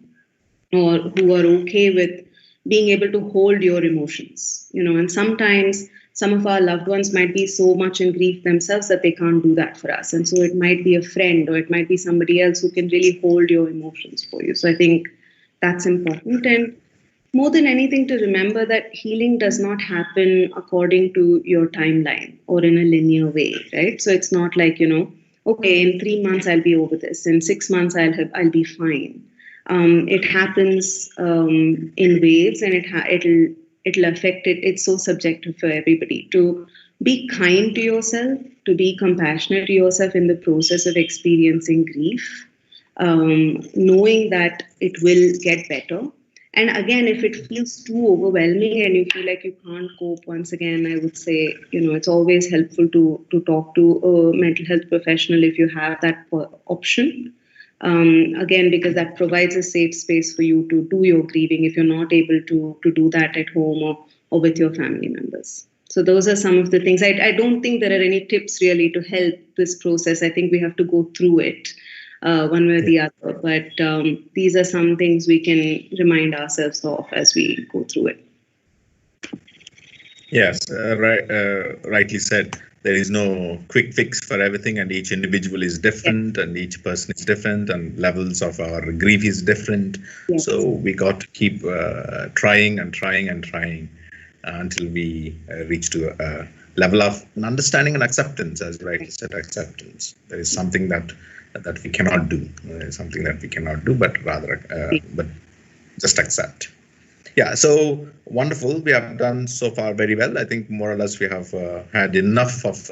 [SPEAKER 3] or who are okay with being able to hold your emotions. And sometimes some of our loved ones might be so much in grief themselves that they can't do that for us. And so it might be a friend, or it might be somebody else who can really hold your emotions for you. So I think that's important. And more than anything, to remember that healing does not happen according to your timeline or in a linear way, right? So it's not like, okay, in 3 months I'll be over this, in 6 months I'll be fine. It happens in waves, and it'll affect it. It's so subjective for everybody. To be kind to yourself, to be compassionate to yourself in the process of experiencing grief, knowing that it will get better. And again, if it feels too overwhelming and you feel like you can't cope, once again, I would say, it's always helpful to talk to a mental health professional if you have that option. Again, because that provides a safe space for you to do your grieving if you're not able to do that at home or with your family members. So those are some of the things. I don't think there are any tips really to help this process. I think we have to go through it one way or the other. But these are some things we can remind ourselves of as we go through it.
[SPEAKER 1] Yes, rightly said. There is no quick fix for everything, and each individual is different, and each person is different, and levels of our grief is different. Yes. So we got to keep trying and trying and trying until we reach to a level of understanding and acceptance, as rightly said, acceptance. There is something that we cannot do. There is something that we cannot do, but rather, but just accept. Yeah, so wonderful. We have done so far very well. I think more or less we have had enough of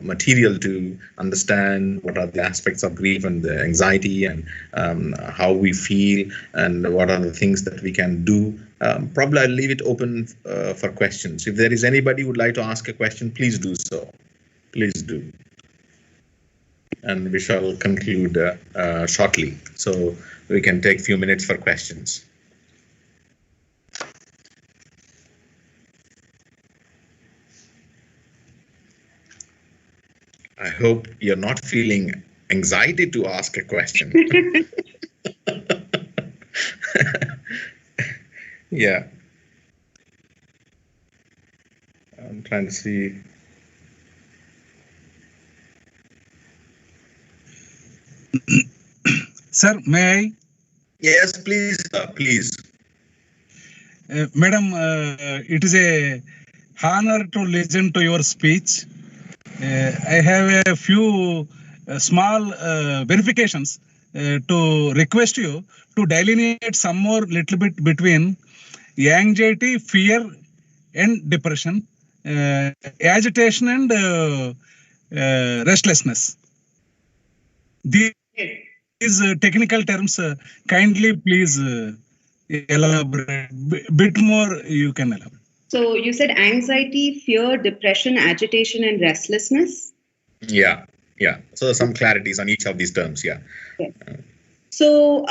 [SPEAKER 1] material to understand what are the aspects of grief and the anxiety, and how we feel, and what are the things that we can do Probably I'll leave it open for questions. If there is anybody who would like to ask a question, please do so. Please do. And we shall conclude shortly, so we can take a few minutes for questions. I hope you're not feeling anxiety to ask a question. Yeah. I'm trying to see.
[SPEAKER 5] Sir, may I?
[SPEAKER 1] Yes, please, please.
[SPEAKER 5] Madam, it is a honor to listen to your speech. I have a few small verifications to request you to delineate some more little bit between anxiety, fear, and depression, agitation, and restlessness. These technical terms, kindly please elaborate bit more. You can elaborate.
[SPEAKER 3] So you said anxiety, fear, depression, agitation, and restlessness?
[SPEAKER 1] Yeah. So some clarities on each of these terms, yeah.
[SPEAKER 3] Yes. So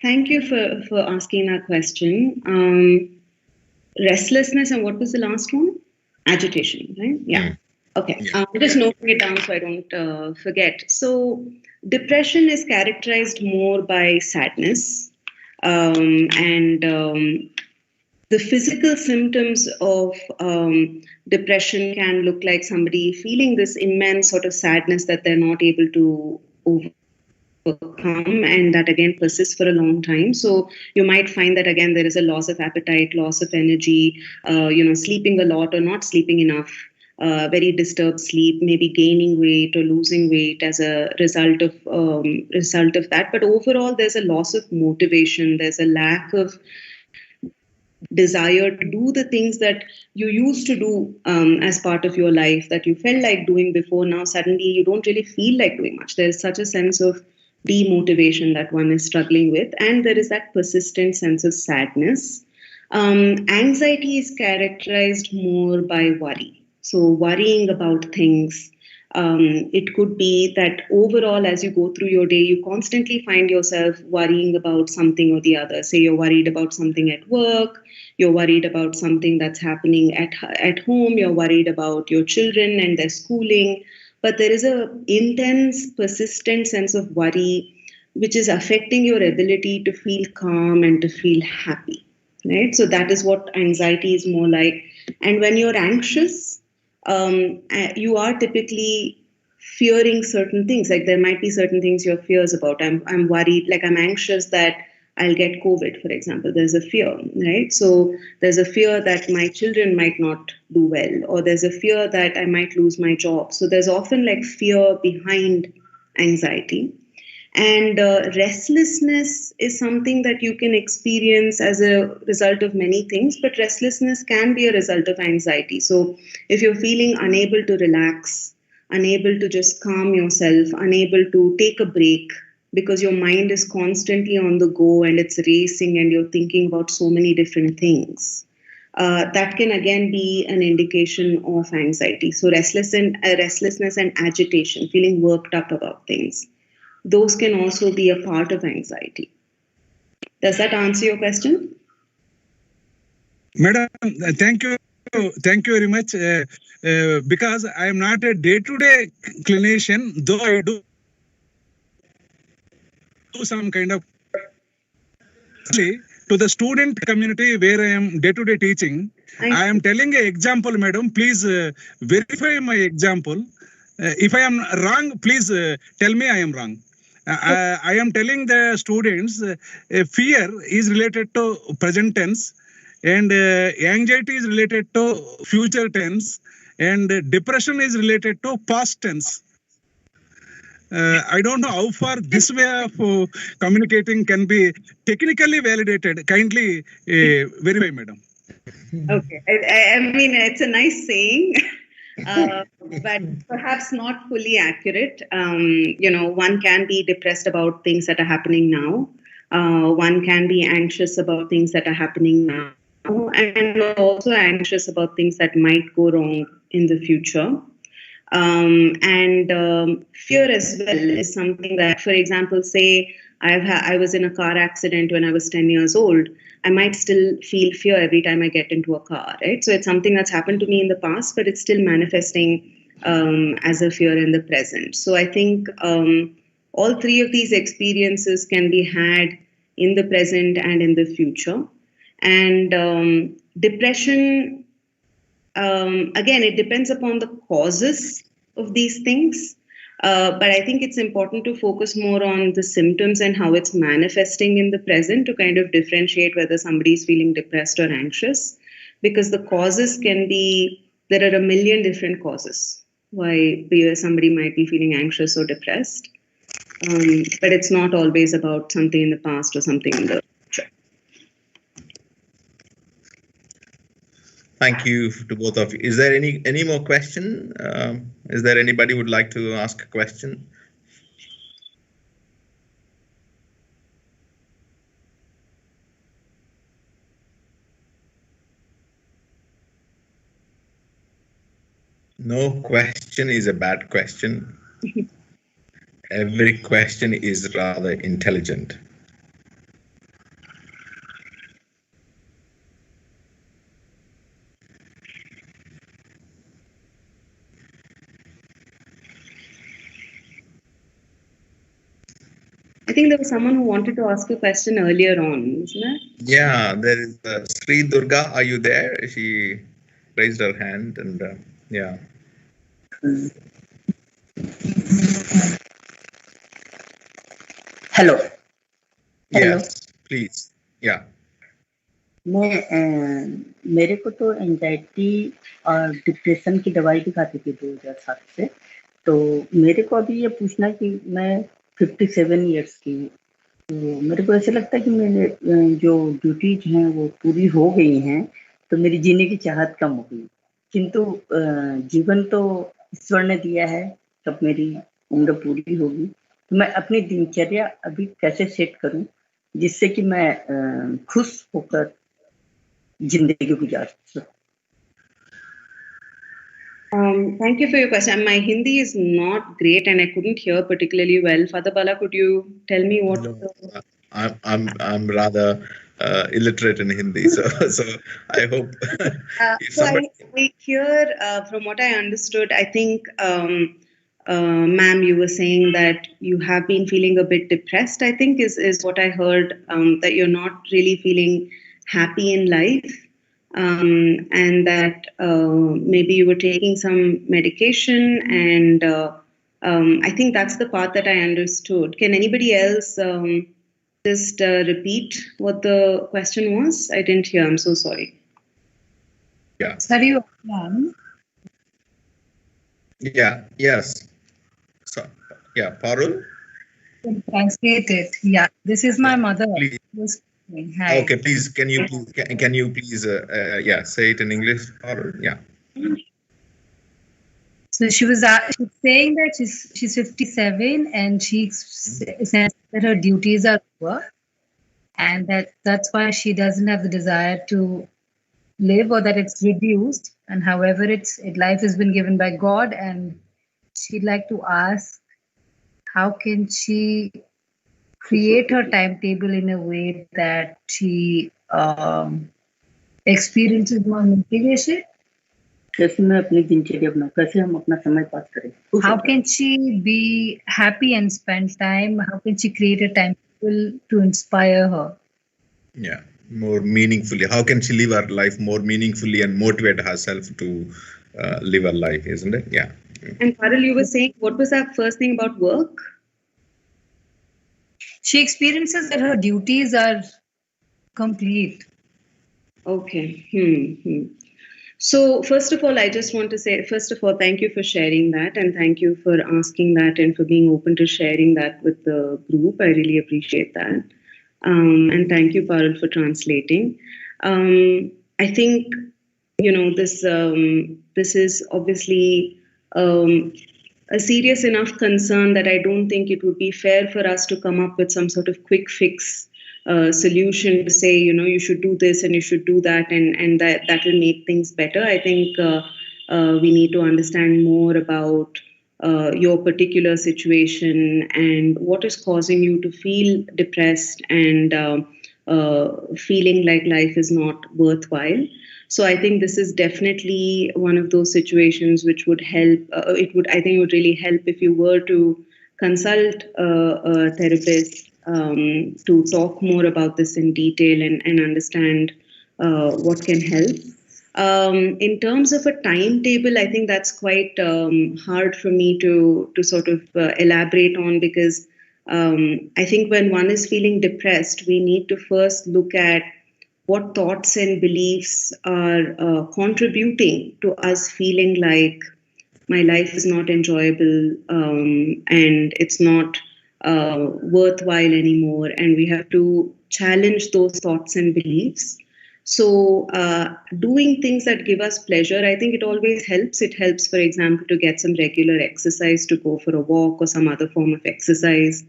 [SPEAKER 3] thank you for asking that question. Restlessness, and what was the last one? Agitation, right? Yeah. Okay.
[SPEAKER 1] Yeah.
[SPEAKER 3] I'm just noting it down so I don't forget. So depression is characterized more by sadness, and the physical symptoms of depression can look like somebody feeling this immense sort of sadness that they're not able to overcome, and that again persists for a long time. So you might find that again there is a loss of appetite, loss of energy, sleeping a lot or not sleeping enough, very disturbed sleep, maybe gaining weight or losing weight as a result of that. But overall, there's a loss of motivation. There's a lack of desire to do the things that you used to do as part of your life that you felt like doing before. Now suddenly you don't really feel like doing much. There's such a sense of demotivation that one is struggling with, and there is that persistent sense of sadness. Anxiety is characterized more by worry. So worrying about things. It could be that overall, as you go through your day, you constantly find yourself worrying about something or the other. Say you're worried about something at work, you're worried about something that's happening at home, you're worried about your children and their schooling. But there is an intense, persistent sense of worry which is affecting your ability to feel calm and to feel happy, right? So that is what anxiety is more like. And when you're anxious, you are typically fearing certain things. Like there might be certain things you're fears about. I'm worried, like I'm anxious that I'll get COVID, for example. There's a fear, right? So there's a fear that my children might not do well, or there's a fear that I might lose my job. So there's often like fear behind anxiety. And restlessness is something that you can experience as a result of many things, but restlessness can be a result of anxiety. So if you're feeling unable to relax, unable to just calm yourself, unable to take a break, because your mind is constantly on the go and it's racing and you're thinking about so many different things, that can again be an indication of anxiety. So restlessness and agitation, feeling worked up about things, those can also be a part of anxiety. Does that answer your question?
[SPEAKER 5] Madam, thank you. Thank you very much. Because I am not a day-to-day clinician, though I do some kind of to the student community where I am day-to-day teaching. I am telling an example, madam. Please verify my example. If I am wrong, please tell me I am wrong. I am telling the students fear is related to present tense, and anxiety is related to future tense, and depression is related to past tense. I don't know how far this way of communicating can be technically validated. Kindly verify, madam.
[SPEAKER 3] Okay. I mean, it's a nice saying. But perhaps not fully accurate. One can be depressed about things that are happening now. One can be anxious about things that are happening now, and also anxious about things that might go wrong in the future. And fear as well is something that, for example, say I was in a car accident when I was 10 years old. I might still feel fear every time I get into a car, right? So it's something that's happened to me in the past, but it's still manifesting as a fear in the present. So I think all three of these experiences can be had in the present and in the future. And depression, again, it depends upon the causes of these things. But I think it's important to focus more on the symptoms and how it's manifesting in the present to kind of differentiate whether somebody is feeling depressed or anxious. Because the causes can be, there are a million different causes why somebody might be feeling anxious or depressed. But it's not always about something in the past or something in the future.
[SPEAKER 1] Thank you to both of you. Is there any more question? Is there anybody who would like to ask a question? No question is a bad question. Every question is rather intelligent.
[SPEAKER 3] I think there was someone who wanted to ask a question earlier on, isn't it?
[SPEAKER 1] Yeah, there is Sri Durga. Are you there? She raised her hand, and yeah.
[SPEAKER 6] Hello
[SPEAKER 1] Yes, please. Yeah.
[SPEAKER 6] मेरे को तो anxiety और depression की दवाई भी खाती थी 2007 से। तो मेरे को अभी ये पूछना कि मैं 57 इयर्स की हूँ, तो मेरे को ऐसे लगता है कि मेरे जो ड्यूटीज हैं वो पूरी हो गई हैं, तो मेरी जीने की चाहत कम हो गई। किंतु जीवन तो ईश्वर ने दिया है, तब मेरी उम्र पूरी होगी। तो मैं अपनी दिनचर्या अभी कैसे सेट करूं जिससे कि मैं खुश होकर जिंदगी गुजार सकूं।
[SPEAKER 3] Thank you for your question. My Hindi is not great and I couldn't hear particularly well. Father Bala, could you tell me what?
[SPEAKER 1] No, I'm rather illiterate in Hindi, so I hope.
[SPEAKER 3] I hear from what I understood. I think, ma'am, you were saying that you have been feeling a bit depressed. I think is what I heard. That you're not really feeling happy in life. And that maybe you were taking some medication, and I think that's the part that I understood. Can anybody else just repeat what the question was? I didn't hear. I'm so sorry.
[SPEAKER 1] Yeah.
[SPEAKER 7] Sorry,
[SPEAKER 1] yeah. Yes. So, yeah, Parul.
[SPEAKER 7] Translate it. Yeah, this is my mother.
[SPEAKER 1] Please.
[SPEAKER 7] Hi.
[SPEAKER 1] Okay, please. Can you please yeah, say it in English, Parul? Yeah.
[SPEAKER 7] So she's saying that she's 57 and she says that her duties are over, and that's why she doesn't have the desire to live, or that it's reduced. And however, life has been given by God, and she'd like to ask, how can she create her timetable in a way that she experiences more motivation?
[SPEAKER 6] कैसे मैं अपनी दिनचर्या बनाऊं, कैसे हम अपना समय पास करें?
[SPEAKER 7] How can she be happy and spend time? How can she create a timetable to inspire her?
[SPEAKER 1] Yeah, more meaningfully. How can she live her life more meaningfully and motivate herself to live her life, isn't it? Yeah.
[SPEAKER 3] And Parul, you were saying, what was that first thing about work?
[SPEAKER 7] She experiences that her duties are complete.
[SPEAKER 3] Okay. So first of all, I just want to say, thank you for sharing that, and thank you for asking that and for being open to sharing that with the group. I really appreciate that. And thank you, Parul, for translating. I think, this is obviously a serious enough concern that I don't think it would be fair for us to come up with some sort of quick fix solution to say, you should do this and you should do that, and that will make things better. I think we need to understand more about your particular situation and what is causing you to feel depressed and feeling like life is not worthwhile. So I think this is definitely one of those situations which would help. I think it would really help if you were to consult a therapist to talk more about this in detail and understand what can help. In terms of a timetable, I think that's quite hard for me to sort of elaborate on, because I think when one is feeling depressed, we need to first look at what thoughts and beliefs are contributing to us feeling like my life is not enjoyable and it's not worthwhile anymore. And we have to challenge those thoughts and beliefs. So doing things that give us pleasure, I think it always helps. It helps, for example, to get some regular exercise, to go for a walk or some other form of exercise.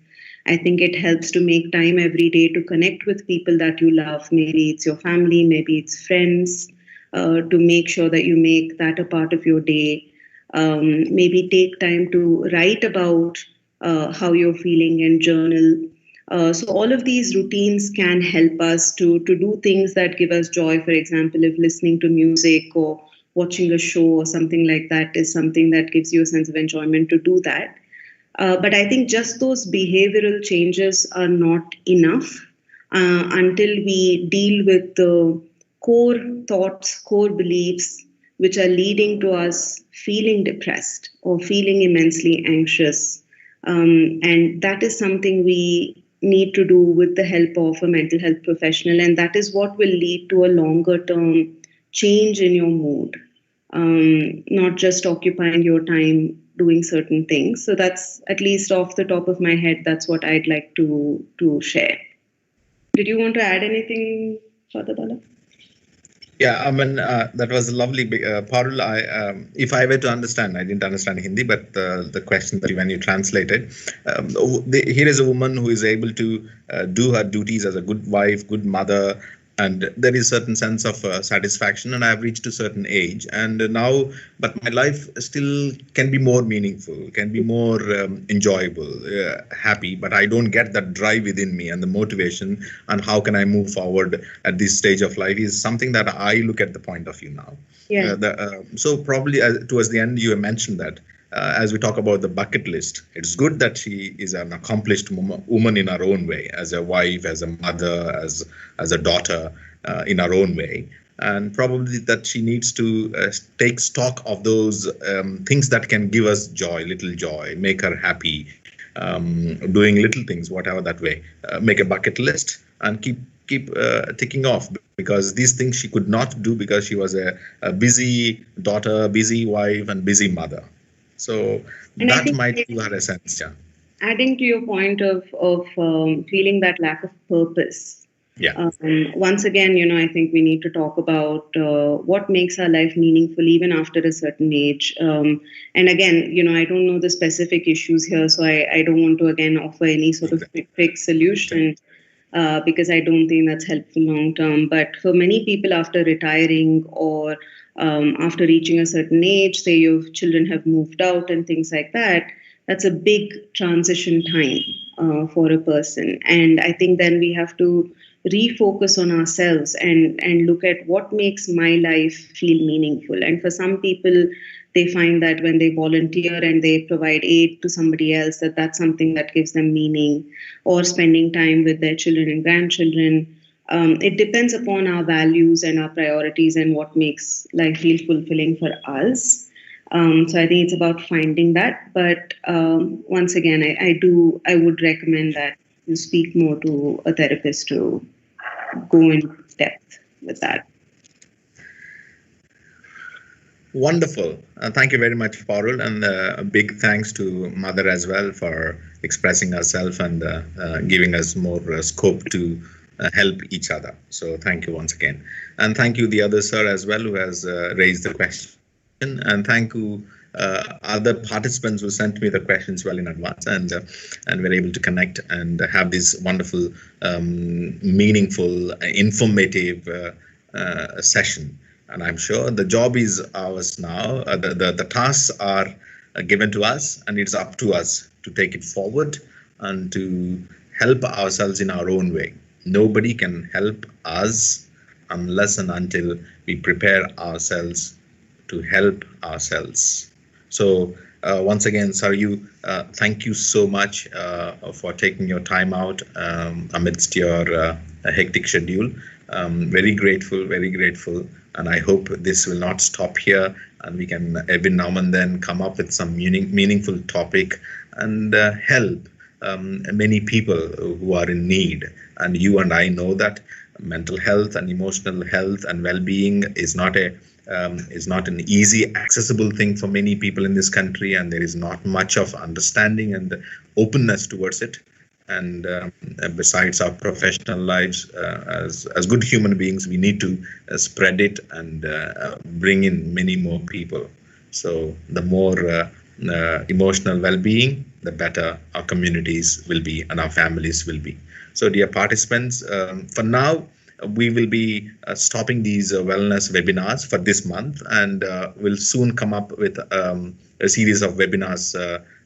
[SPEAKER 3] I think it helps to make time every day to connect with people that you love. Maybe it's your family, maybe it's friends, to make sure that you make that a part of your day. Maybe take time to write about how you're feeling and journal. So all of these routines can help us to do things that give us joy. For example, if listening to music or watching a show or something like that is something that gives you a sense of enjoyment, to do that. But I think just those behavioral changes are not enough until we deal with the core thoughts, core beliefs, which are leading to us feeling depressed or feeling immensely anxious. And that is something we need to do with the help of a mental health professional. And that is what will lead to a longer term change in your mood, not just occupying your time doing certain things. So that's, at least off the top of my head, that's what I'd like to share. Did you want to add anything further, Bala?
[SPEAKER 1] Yeah, I mean, that was lovely. Parul, if I were to understand, I didn't understand Hindi, but the question that when you translated, here is a woman who is able to do her duties as a good wife, good mother, and there is a certain sense of satisfaction, and I have reached a certain age, and now, but my life still can be more meaningful, can be more enjoyable, happy, but I don't get that drive within me and the motivation, and how can I move forward at this stage of life is something that I look at the point of view now.
[SPEAKER 3] Yeah.
[SPEAKER 1] So probably towards the end, you mentioned that as we talk about the bucket list, it's good that she is an accomplished woman in her own way, as a wife, as a mother, as a daughter, in her own way. And probably that she needs to take stock of those things that can give us joy, little joy, make her happy, doing little things, whatever that way. Make a bucket list and keep ticking off, because these things she could not do because she was a busy daughter, busy wife, and busy mother. So
[SPEAKER 3] and
[SPEAKER 1] that might be her essence. Yeah.
[SPEAKER 3] Adding to your point of feeling that lack of purpose.
[SPEAKER 1] Yeah.
[SPEAKER 3] Once again, I think we need to talk about what makes our life meaningful even after a certain age. And again, I don't know the specific issues here, so I don't want to again offer any sort of quick solution because I don't think that's helpful long term. But for many people after retiring or after reaching a certain age, say your children have moved out and things like that, that's a big transition time for a person. And I think then we have to refocus on ourselves and look at what makes my life feel meaningful. And for some people, they find that when they volunteer and they provide aid to somebody else, that's something that gives them meaning, or spending time with their children and grandchildren. It depends upon our values and our priorities and what makes life feel fulfilling for us. So I think it's about finding that. But once again, I would recommend that you speak more to a therapist to go in depth with that.
[SPEAKER 1] Wonderful. Thank you very much, Parul, and a big thanks to Mother as well for expressing herself and giving us more scope to help each other. So thank you once again. And thank you the other sir as well who has raised the question. And thank you other participants who sent me the questions well in advance, and we're able to connect and have this wonderful, meaningful, informative session. And I'm sure the job is ours now. The tasks are given to us, and it's up to us to take it forward and to help ourselves in our own way. Nobody can help us unless and until we prepare ourselves to help ourselves. So once again, Sarayu, thank you so much for taking your time out amidst your hectic schedule. Very grateful, very grateful. And I hope this will not stop here, and we can every now and then come up with some meaningful topic and help many people who are in need. And you and I know that mental health and emotional health and well-being is not an easy, accessible thing for many people in this country, and there is not much of understanding and openness towards it. And besides our professional lives, as good human beings, we need to spread it and bring in many more people. So the more emotional well-being, the better our communities will be and our families will be. So dear participants, for now, we will be stopping these wellness webinars for this month, and we'll soon come up with a series of webinars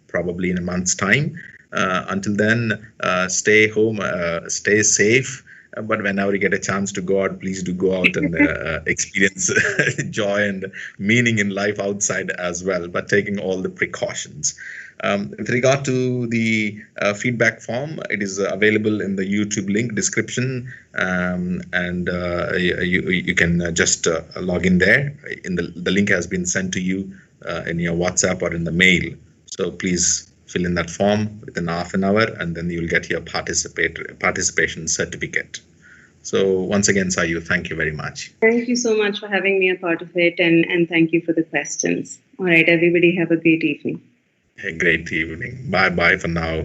[SPEAKER 1] probably in a month's time. Until then, stay home, stay safe. But whenever you get a chance to go out, please do go out and experience joy and meaning in life outside as well, but taking all the precautions. With regard to the feedback form, it is available in the YouTube link description, and you can just log in there. The link has been sent to you in your WhatsApp or in the mail. So please fill in that form within half an hour, and then you'll get your participation certificate. So once again, Sarayu, thank you very much.
[SPEAKER 3] Thank you so much for having me a part of it, and thank you for the questions. All right, everybody have a great evening.
[SPEAKER 1] A great evening. Bye-bye for now.